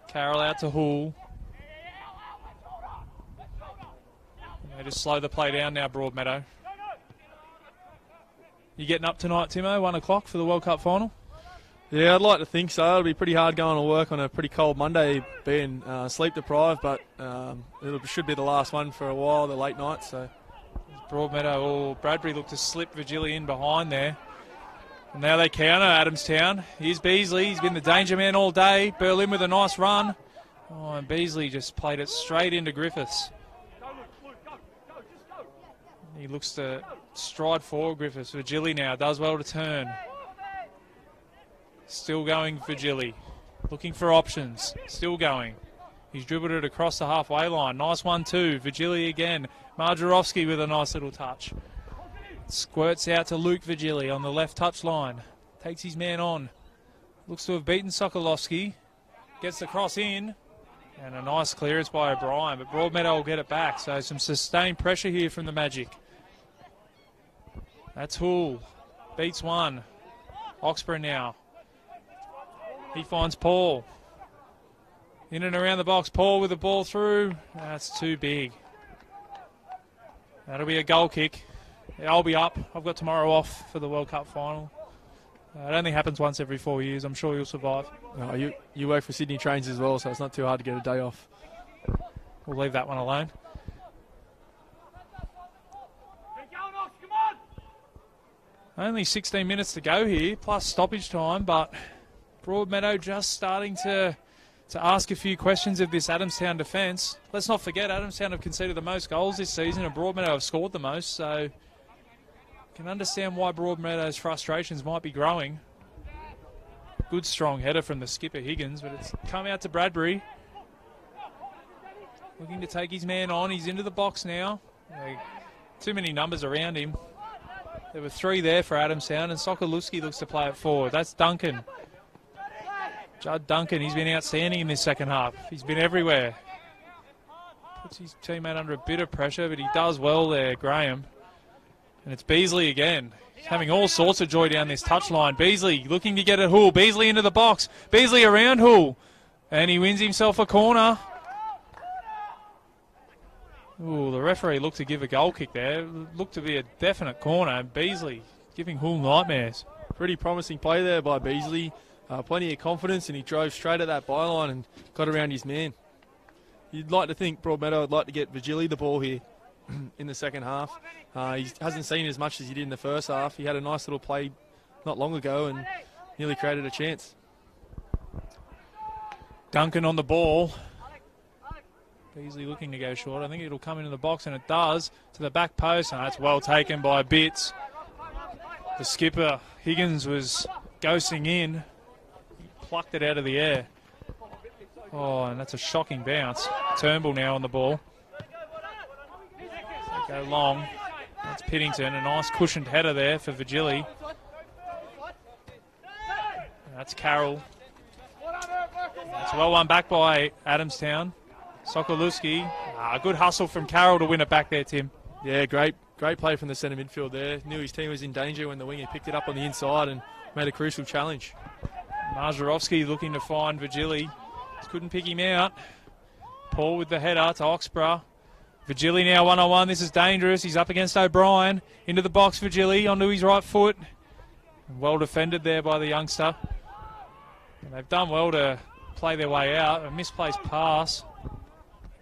Carroll out to Hull. They just slow the play down now, Broadmeadow. You getting up tonight, Timo, 1 o'clock for the World Cup final? Yeah, I'd like to think so. It'll be pretty hard going to work on a pretty cold Monday, being sleep deprived, but it should be the last one for a while, the late night. So Broadmeadow, Bradbury looked to slip Virgili in behind there. And now they counter Adamstown. Here's Beasley. He's been the danger man all day. Berlin with a nice run. Oh, and Beasley just played it straight into Griffiths. He looks to stride forward, Griffiths. Virgili now does well to turn. Still going Virgili. Looking for options. Still going. He's dribbled it across the halfway line. Nice 1-2. Virgili again. Marjarovski with a nice little touch. Squirts out to Luke Virgili on the left touch line. Takes his man on. Looks to have beaten Sokolowski. Gets the cross in. And a nice clearance by O'Brien. But Broadmeadow will get it back. So some sustained pressure here from the Magic. That's Hull. Beats one. Oxborough now. He finds Paul. In and around the box. Paul with the ball through. That's too big. That'll be a goal kick. I'll be up. I've got tomorrow off for the World Cup final. It only happens once every 4 years. I'm sure you'll survive. You work for Sydney Trains as well, so it's not too hard to get a day off. We'll leave that one alone. Only 16 minutes to go here, plus stoppage time, but Broadmeadow just starting to to ask a few questions of this Adamstown defence. Let's not forget, Adamstown have conceded the most goals this season and Broadmeadow have scored the most, so you can understand why Broadmeadow's frustrations might be growing. Good strong header from the skipper Higgins, but it's come out to Bradbury. Looking to take his man on. He's into the box now. Too many numbers around him. There were 3 there for Adamstown, and Sokolowski looks to play it forward. That's Duncan. Judd Duncan, he's been outstanding in this second half. He's been everywhere. Puts his teammate under a bit of pressure, but he does well there, Graham. And it's Beasley again. He's having all sorts of joy down this touchline. Beasley looking to get at Hull. Beasley into the box. Beasley around Hull. And he wins himself a corner. Ooh, the referee looked to give a goal kick there. Looked to be a definite corner. Beasley giving Hull nightmares. Pretty promising play there by Beasley. Plenty of confidence, and he drove straight at that byline and got around his man. You'd like to think Broadmeadow would like to get Vigili the ball here in the second half. He hasn't seen as much as he did in the first half. He had a nice little play not long ago and nearly created a chance. Duncan on the ball. Beasley looking to go short. I think it'll come into the box, and it does, to the back post, and that's well taken by Bits. The skipper, Higgins, was ghosting in. He plucked it out of the air. Oh, and that's a shocking bounce. Turnbull now on the ball. Go long. That's Piddington. A nice cushioned header there for Vigili. That's Carroll. That's well won back by Adamstown. Sokolowski. Good hustle from Carroll to win it back there, Tim. Yeah, great play from the centre midfield there. Knew his team was in danger when the winger picked it up on the inside and made a crucial challenge. Marzarovski looking to find Vigili. Couldn't pick him out. Paul with the header to Oxborough. Vigili now one-on-one. This is dangerous. He's up against O'Brien. Into the box, Vigili onto his right foot. Well defended there by the youngster. And they've done well to play their way out. A misplaced pass.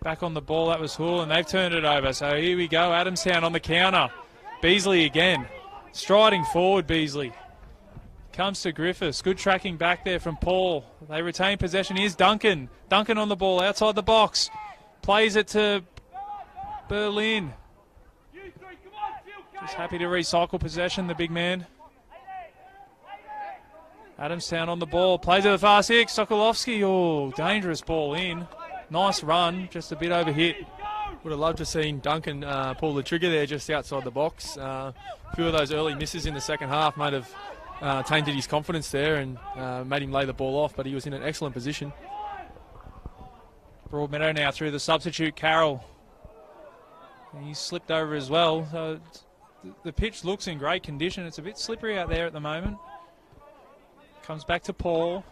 Back on the ball, that was Hull, and they've turned it over. So here we go, Adamstown on the counter. Beasley again. Striding forward, Beasley. Comes to Griffiths. Good tracking back there from Paul. They retain possession. Here's Duncan. Duncan on the ball outside the box. Plays it to Berlin. Just happy to recycle possession, the big man. Adamstown on the ball. Plays it to the far six. Sokolowski. Oh, dangerous ball in. Nice run. Just a bit over hit. Would have loved to have seen Duncan pull the trigger there just outside the box. A few of those early misses in the second half might have tainted his confidence there and made him lay the ball off, but he was in an excellent position. Broadmeadow now through the substitute, Carroll. He's slipped over as well. So the pitch looks in great condition. It's a bit slippery out there at the moment. Comes back to Paul.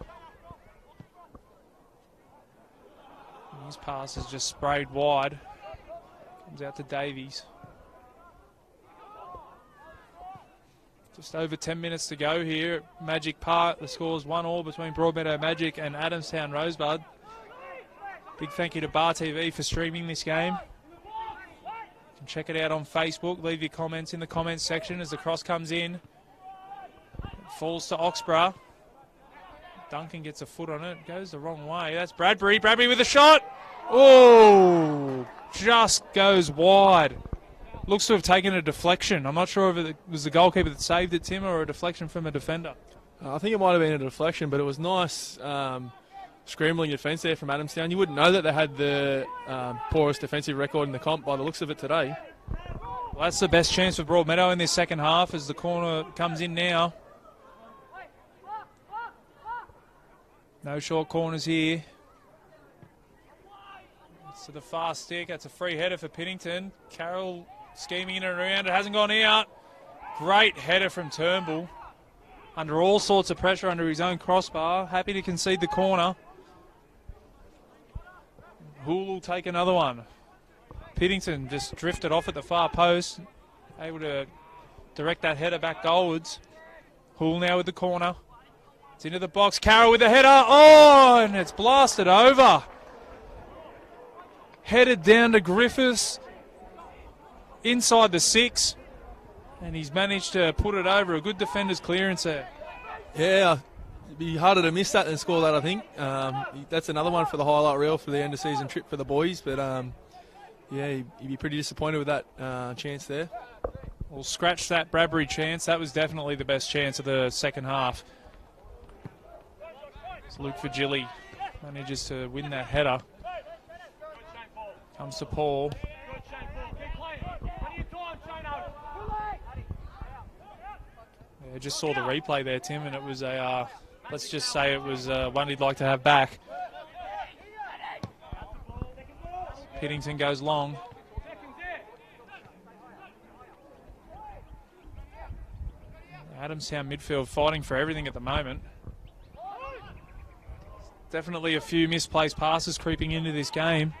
His pass is just sprayed wide. Comes out to Davies. Just over 10 minutes to go here at Magic Park. The score's 1-1 between Broadmeadow Magic and Adamstown Rosebud. Big thank you to Bar TV for streaming this game. You can check it out on Facebook. Leave your comments in the comments section as the cross comes in. It falls to Oxborough. Duncan gets a foot on it. Goes the wrong way. That's Bradbury. Bradbury with a shot. Oh, just goes wide. Looks to have taken a deflection. I'm not sure if it was the goalkeeper that saved it, Tim, or a deflection from a defender. I think it might have been a deflection, but it was nice scrambling defence there from Adamstown. You wouldn't know that they had the poorest defensive record in the comp by the looks of it today. Well, that's the best chance for Broadmeadow in this second half as the corner comes in now. No short corners here. It's to the far stick. That's a free header for Piddington. Carroll scheming in and around. It hasn't gone out. Great header from Turnbull. Under all sorts of pressure under his own crossbar. Happy to concede the corner. Hull will take another one. Piddington just drifted off at the far post. Able to direct that header back goalwards. Hull now with the corner. It's into the box. Carroll with the header. Oh, and it's blasted over. Headed down to Griffiths. Inside the 6. And he's managed to put it over. A good defender's clearance there. Yeah, It'd be harder to miss that than score that, I think. That's another one for the highlight reel for the end of season trip for the boys. But, yeah, you'd be pretty disappointed with that chance there. We'll scratch that Bradbury chance. That was definitely the best chance of the second half. It's Luke Virgili manages to win that header. Comes to Paul. Yeah, just saw the replay there, Tim, and it was a, let's just say it was one he'd like to have back. Piddington goes long. Adamstown midfield fighting for everything at the moment. Definitely a few misplaced passes creeping into this game.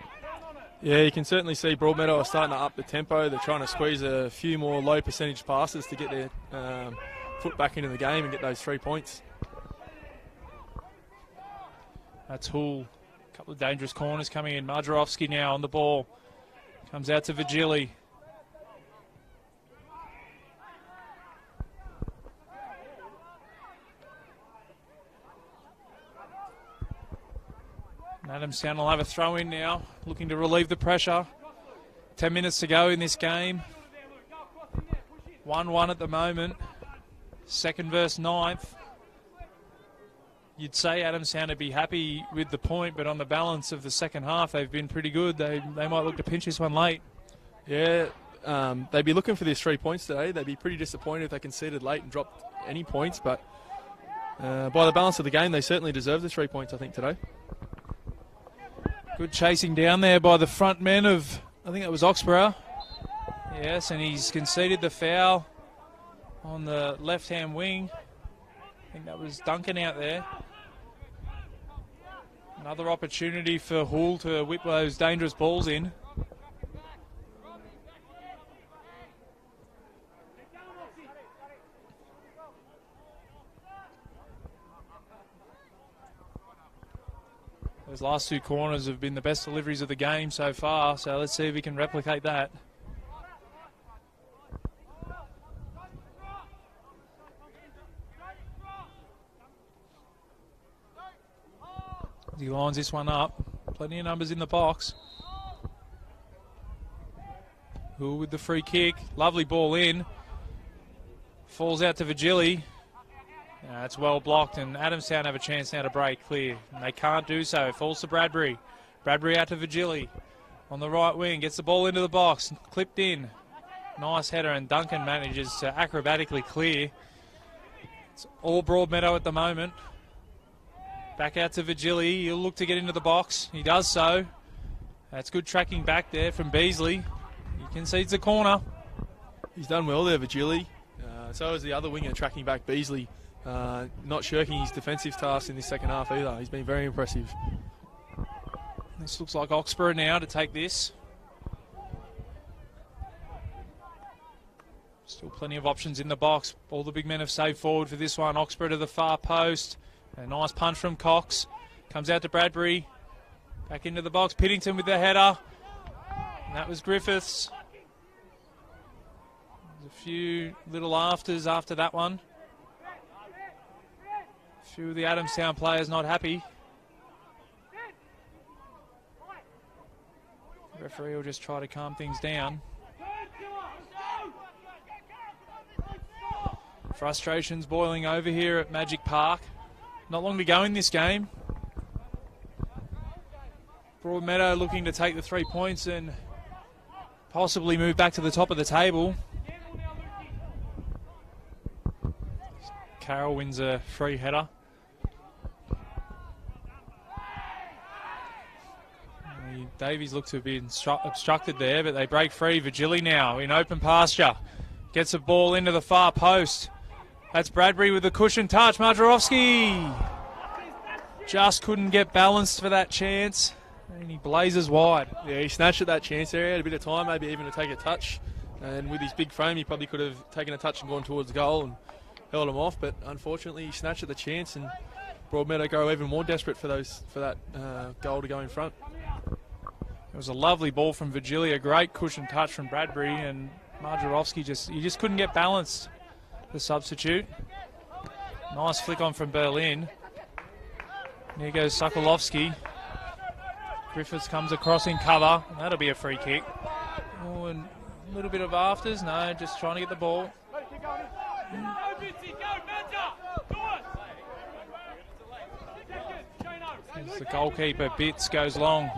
Yeah, you can certainly see Broadmeadow are starting to up the tempo. They're trying to squeeze a few more low percentage passes to get their foot back into the game and get those 3 points. That's Hull. A couple of dangerous corners coming in. Marjarovski now on the ball. Comes out to Virgili. Adamstown will have a throw in now, looking to relieve the pressure. 10 minutes to go in this game. 1-1 at the moment. Second versus ninth. You'd say Adamstown would be happy with the point, but on the balance of the second half, they've been pretty good. They might look to pinch this one late. Yeah, they'd be looking for these 3 points today. They'd be pretty disappointed if they conceded late and dropped any points, but by the balance of the game, they certainly deserve the 3 points, I think, today. Good chasing down there by the front men of, I think that was Oxborough. Yes, and he's conceded the foul on the left-hand wing. I think that was Duncan out there. Another opportunity for Hull to whip those dangerous balls in. Those last two corners have been the best deliveries of the game so far, so let's see if we can replicate that. He lines this one up. Plenty of numbers in the box. Hull with the free kick. Lovely ball in. Falls out to Virgili. It's well blocked, and Adamstown have a chance now to break clear. And they can't do so. It falls to Bradbury. Bradbury out to Virgili. On the right wing. Gets the ball into the box. Clipped in. Nice header, and Duncan manages to acrobatically clear. It's all Broadmeadow at the moment. Back out to Virgili. He'll look to get into the box. He does so. That's good tracking back there from Beasley. He concedes the corner. He's done well there, Virgili. So is the other winger tracking back, Beasley. Not shirking his defensive tasks in this second half either. He's been very impressive. This looks like Oxborough now to take this. Still plenty of options in the box. All the big men have saved forward for this one. Oxborough to the far post. A nice punch from Cox. Comes out to Bradbury. Back into the box. Piddington with the header. And that was Griffiths. There's a few little afters after that one. A few of the Adamstown players not happy. The referee will just try to calm things down. Frustrations boiling over here at Magic Park. Not long to go in this game. Broadmeadow looking to take the 3 points and possibly move back to the top of the table. Carroll wins a free header. Davies looked to have been obstructed there, but they break free. Virgili now in open pasture. Gets a ball into the far post. That's Bradbury with the cushion touch. Marjarovski just couldn't get balanced for that chance. And he blazes wide. Yeah, he snatched at that chance area. Had a bit of time, maybe even to take a touch. And with his big frame, he probably could have taken a touch and gone towards the goal and held him off. But unfortunately, he snatched at the chance, and Broadmeadow go even more desperate for that goal to go in front. It was a lovely ball from Virgili, a great cushion touch from Bradbury, and Marjarovski just couldn't get balanced. The substitute. Nice flick on from Berlin. Here goes Sokolovsky. Griffiths comes across in cover. That'll be a free kick. Oh, and a little bit of afters. No, just trying to get the ball. As the goalkeeper, Bitts, goes long.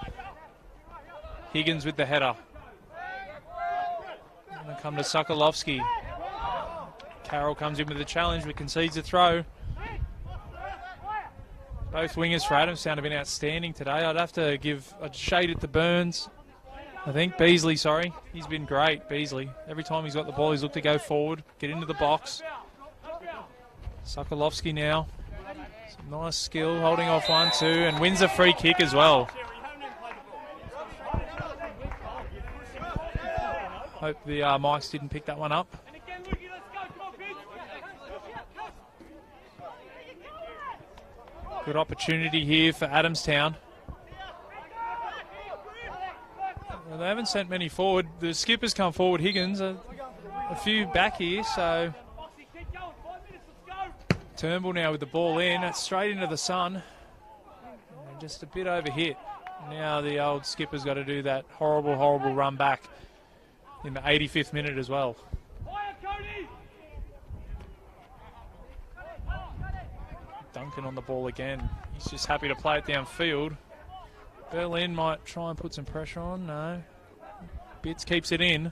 Higgins with the header. Going to come to Sokolovsky. Carroll comes in with the challenge but concedes a throw. Both wingers for Adamstown have been outstanding today. I'd have to give a shade at the Burns. I think Beasley, sorry. He's been great, Beasley. Every time he's got the ball, he's looked to go forward, get into the box. Sokolovsky now. Some nice skill, holding off 1-2, and wins a free kick as well. Hope the mics didn't pick that one up. Good opportunity here for Adamstown. Well, they haven't sent many forward. The skipper's come forward, Higgins. A few back here, so Turnbull now with the ball in. It's straight into the sun. And just a bit over hit. Now the old skipper's got to do that horrible, horrible run back in the 85th minute as well. Duncan on the ball again. He's just happy to play it downfield. Berlin might try and put some pressure on. No. Bitts keeps it in.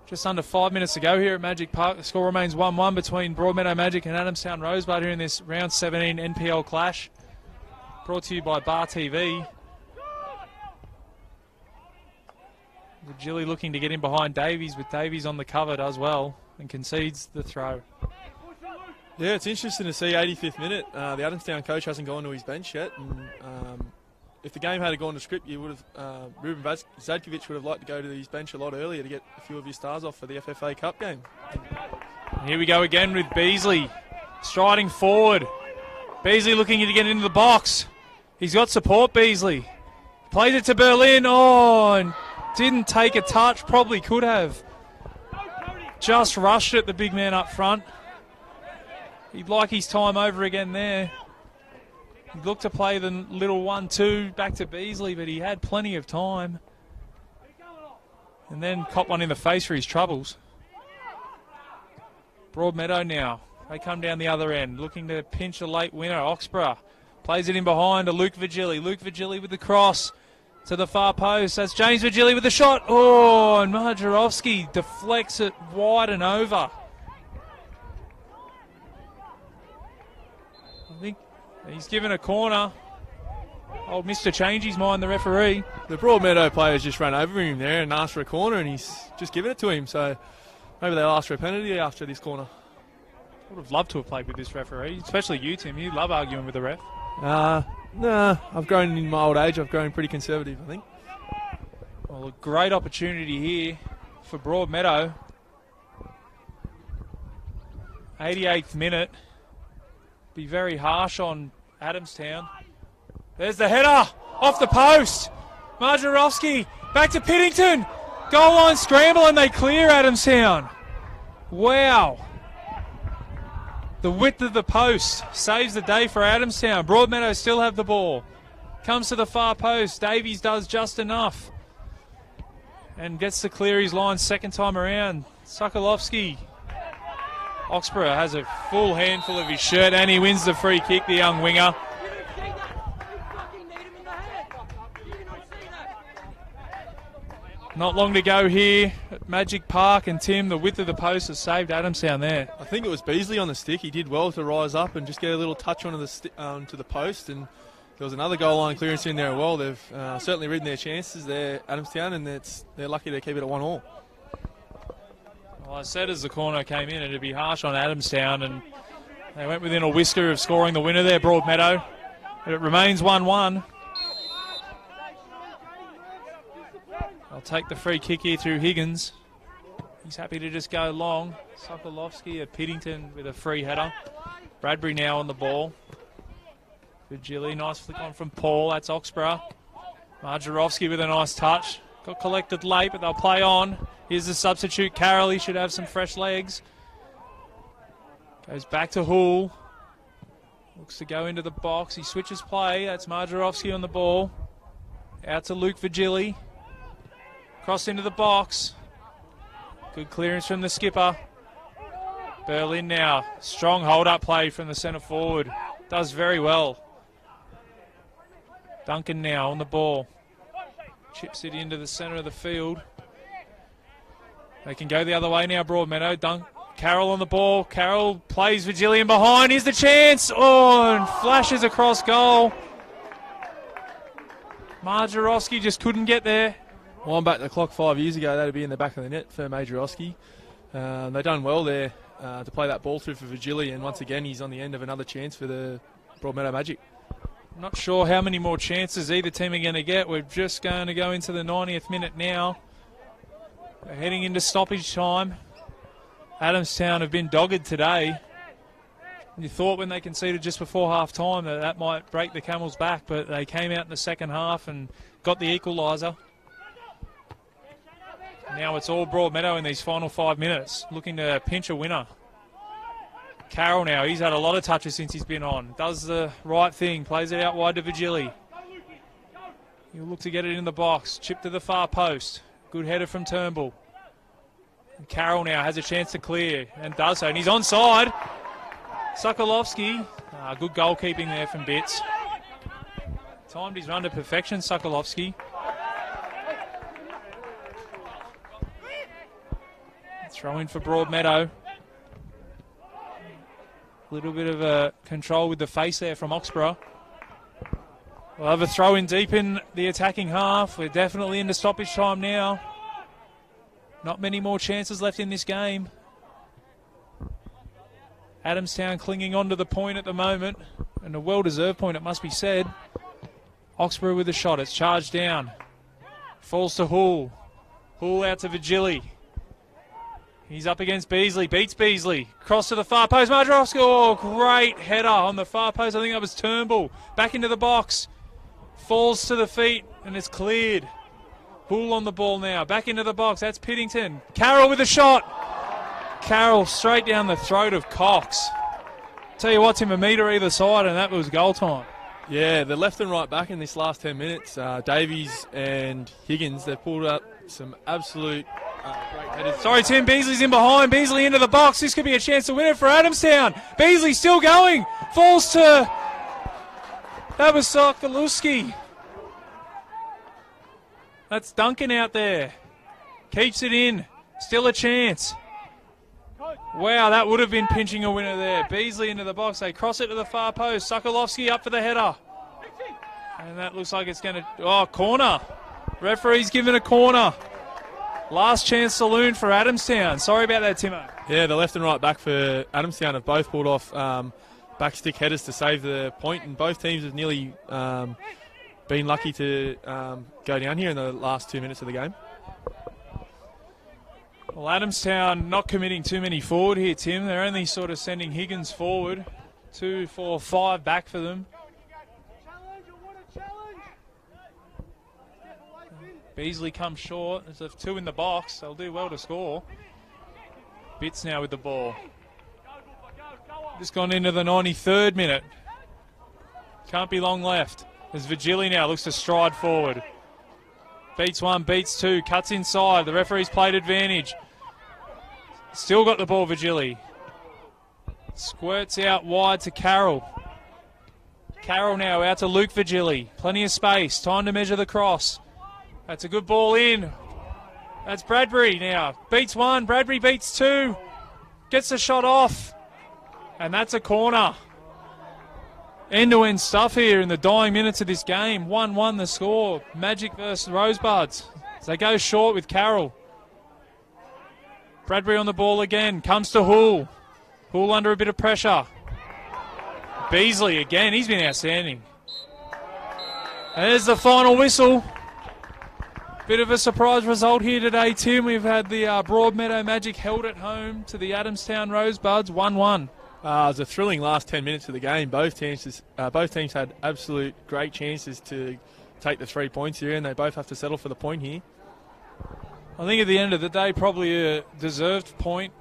Just under 5 minutes to go here at Magic Park. The score remains 1-1 between Broadmeadow Magic and Adamstown Rosebud here in this round 17 NPL clash. Brought to you by Bar TV. Virgili looking to get in behind Davies, with Davies on the cover, does well and concedes the throw. Yeah, it's interesting to see 85th minute. The Adamstown coach hasn't gone to his bench yet. And, if the game had gone to script, you would have Ruben Zadkovic would have liked to go to his bench a lot earlier to get a few of his stars off for the FFA Cup game. Here we go again with Beasley striding forward. Beasley looking to get into the box. He's got support, Beasley. Plays it to Berlin. Oh, and didn't take a touch. Probably could have. Just rushed it, the big man up front. He'd like his time over again there. He'd look to play the little 1-2 back to Beasley, but he had plenty of time. And then caught one in the face for his troubles. Broadmeadow now. They come down the other end, looking to pinch a late winner. Oxborough plays it in behind to Luke Virgili. Luke Virgili with the cross to the far post. That's James Virgili with the shot. Oh, and Marjarovski deflects it wide and over. I think he's given a corner. Old Mr. Change his mind, the referee. The Broadmeadow players just ran over him there and asked for a corner, and he's just given it to him. So maybe they'll ask for a penalty after this corner. Would have loved to have played with this referee, especially you, Tim. You love arguing with the ref. Nah, I've grown in my old age. I've grown pretty conservative, I think. Well, a great opportunity here for Broadmeadow. 88th minute. Be very harsh on Adamstown. There's the header off the post. Marjarovski back to Piddington. Goal line scramble and they clear Adamstown. Wow. The width of the post saves the day for Adamstown. Broadmeadow still have the ball. Comes to the far post. Davies does just enough. And gets to clear his line second time around. Sokolovsky. Oxborough has a full handful of his shirt and he wins the free kick, the young winger. Not long to go here at Magic Park, and Tim, the width of the post has saved Adamstown there. I think it was Beasley on the stick. He did well to rise up and just get a little touch onto the to the post, and there was another goal line clearance in there as well. They've certainly ridden their chances there, Adamstown, and they're lucky to keep it at 1-1. Well, I said as the corner came in, it'd be harsh on Adamstown, and they went within a whisker of scoring the winner there, Broadmeadow. But it remains 1-1. I'll take the free kick here through Higgins. He's happy to just go long. Sokolovsky at Piddington with a free header. Bradbury now on the ball. Virgili, nice flick on from Paul. That's Oxborough. Marjarovski with a nice touch. Got collected late, but they'll play on. Here's the substitute, Carroll. He should have some fresh legs. Goes back to Hoole. Looks to go into the box. He switches play. That's Marjarovski on the ball. Out to Luke Vigili. Cross into the box. Good clearance from the skipper. Berlin now. Strong hold-up play from the centre forward. Does very well. Duncan now on the ball. Chips it into the centre of the field. They can go the other way now, Broadmeadow. Carroll on the ball. Carroll plays Vigilian behind. Here's the chance. Oh, and flashes across goal. Marjarovski just couldn't get there. Wind back the clock 5 years ago, that'd be in the back of the net for Marjarovski. They've done well there to play that ball through for Vigili, and once again he's on the end of another chance for the Broadmeadow Magic. Not sure how many more chances either team are going to get. We're just going to go into the 90th minute now. We're heading into stoppage time. Adamstown have been dogged today. You thought when they conceded just before half-time that might break the camel's back, but they came out in the second half and got the equaliser. Now it's all Broadmeadow in these final 5 minutes, looking to pinch a winner. Carroll now, he's had a lot of touches since he's been on. Does the right thing, plays it out wide to Vigili. He'll look to get it in the box. Chip to the far post. Good header from Turnbull. And Carroll now has a chance to clear and does so, and he's onside. Sokolovsky, good goalkeeping there from Bitts. Timed his run to perfection, Sokolovsky. Throw in for Broadmeadow. A little bit of a control with the face there from Oxborough. We'll have a throw in deep in the attacking half. We're definitely into stoppage time now. Not many more chances left in this game. Adamstown clinging on to the point at the moment, and a well-deserved point, it must be said. Oxborough with a shot. It's charged down. Falls to Hull. Hull out to Vigili. He's up against Beasley, beats Beasley. Cross to the far post, Marjarovski. Oh, great header on the far post. I think that was Turnbull. Back into the box. Falls to the feet and it's cleared. Hull on the ball now. Back into the box. That's Piddington. Carroll with a shot. Carroll straight down the throat of Cox. Tell you what, Tim, a metre either side and that was goal time. Yeah, the left and right back in this last 10 minutes, Davies and Higgins, they've pulled up some absolute great headers. Sorry, Tim, Beasley's in behind. Beasley into the box. This could be a chance to win it for Adamstown. Beasley still going. Falls to... That was Sokolowski. That's Duncan out there. Keeps it in. Still a chance. Wow, that would have been pinching a winner there. Beasley into the box. They cross it to the far post. Sokolowski up for the header. And that looks like it's going to... Oh, corner. Referee's given a corner. Last chance saloon for Adamstown. Sorry about that, Timo. Yeah, the left and right back for Adamstown have both pulled off back stick headers to save the point, and both teams have nearly been lucky to go down here in the last 2 minutes of the game. Well, Adamstown not committing too many forward here, Tim. They're only sort of sending Higgins forward. 2, 4, 5 back for them. Beasley comes short. There's a 2 in the box. They'll do well to score. Bitts now with the ball. Just gone into the 93rd minute. Can't be long left. As Vigili now looks to stride forward. Beats 1, beats 2, cuts inside. The referee's played advantage. Still got the ball, Vigili. Squirts out wide to Carroll. Carroll now out to Luke Vigili. Plenty of space. Time to measure the cross. That's a good ball in. That's Bradbury now. Beats 1, Bradbury beats 2. Gets the shot off. And that's a corner. End-to-end stuff here in the dying minutes of this game. 1-1 the score. Magic versus Rosebuds. So they go short with Carroll. Bradbury on the ball again. Comes to Hull. Hull under a bit of pressure. Beasley again. He's been outstanding. And there's the final whistle. Bit of a surprise result here today, Tim. We've had the Broadmeadow Magic held at home to the Adamstown Rosebuds, 1-1. It was a thrilling last 10 minutes of the game. Both teams had absolute great chances to take the 3 points here, and they both have to settle for the point here. I think at the end of the day, probably a deserved point.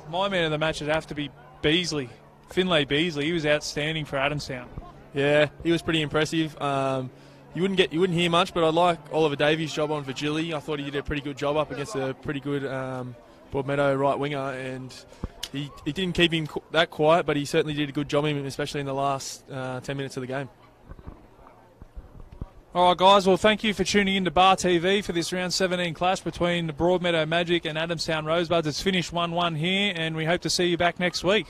My man of the match would have to be Beasley. Finlay Beasley, he was outstanding for Adamstown. Yeah, he was pretty impressive. You wouldn't hear much, but I like Oliver Davies' job on Virgili. I thought he did a pretty good job up against a pretty good Broadmeadow right winger, and he didn't keep him that quiet, but he certainly did a good job of him, especially in the last 10 minutes of the game. All right, guys, well, thank you for tuning in to Bar TV for this round 17 clash between the Broadmeadow Magic and Adamstown Rosebuds. It's finished 1-1 here, and we hope to see you back next week.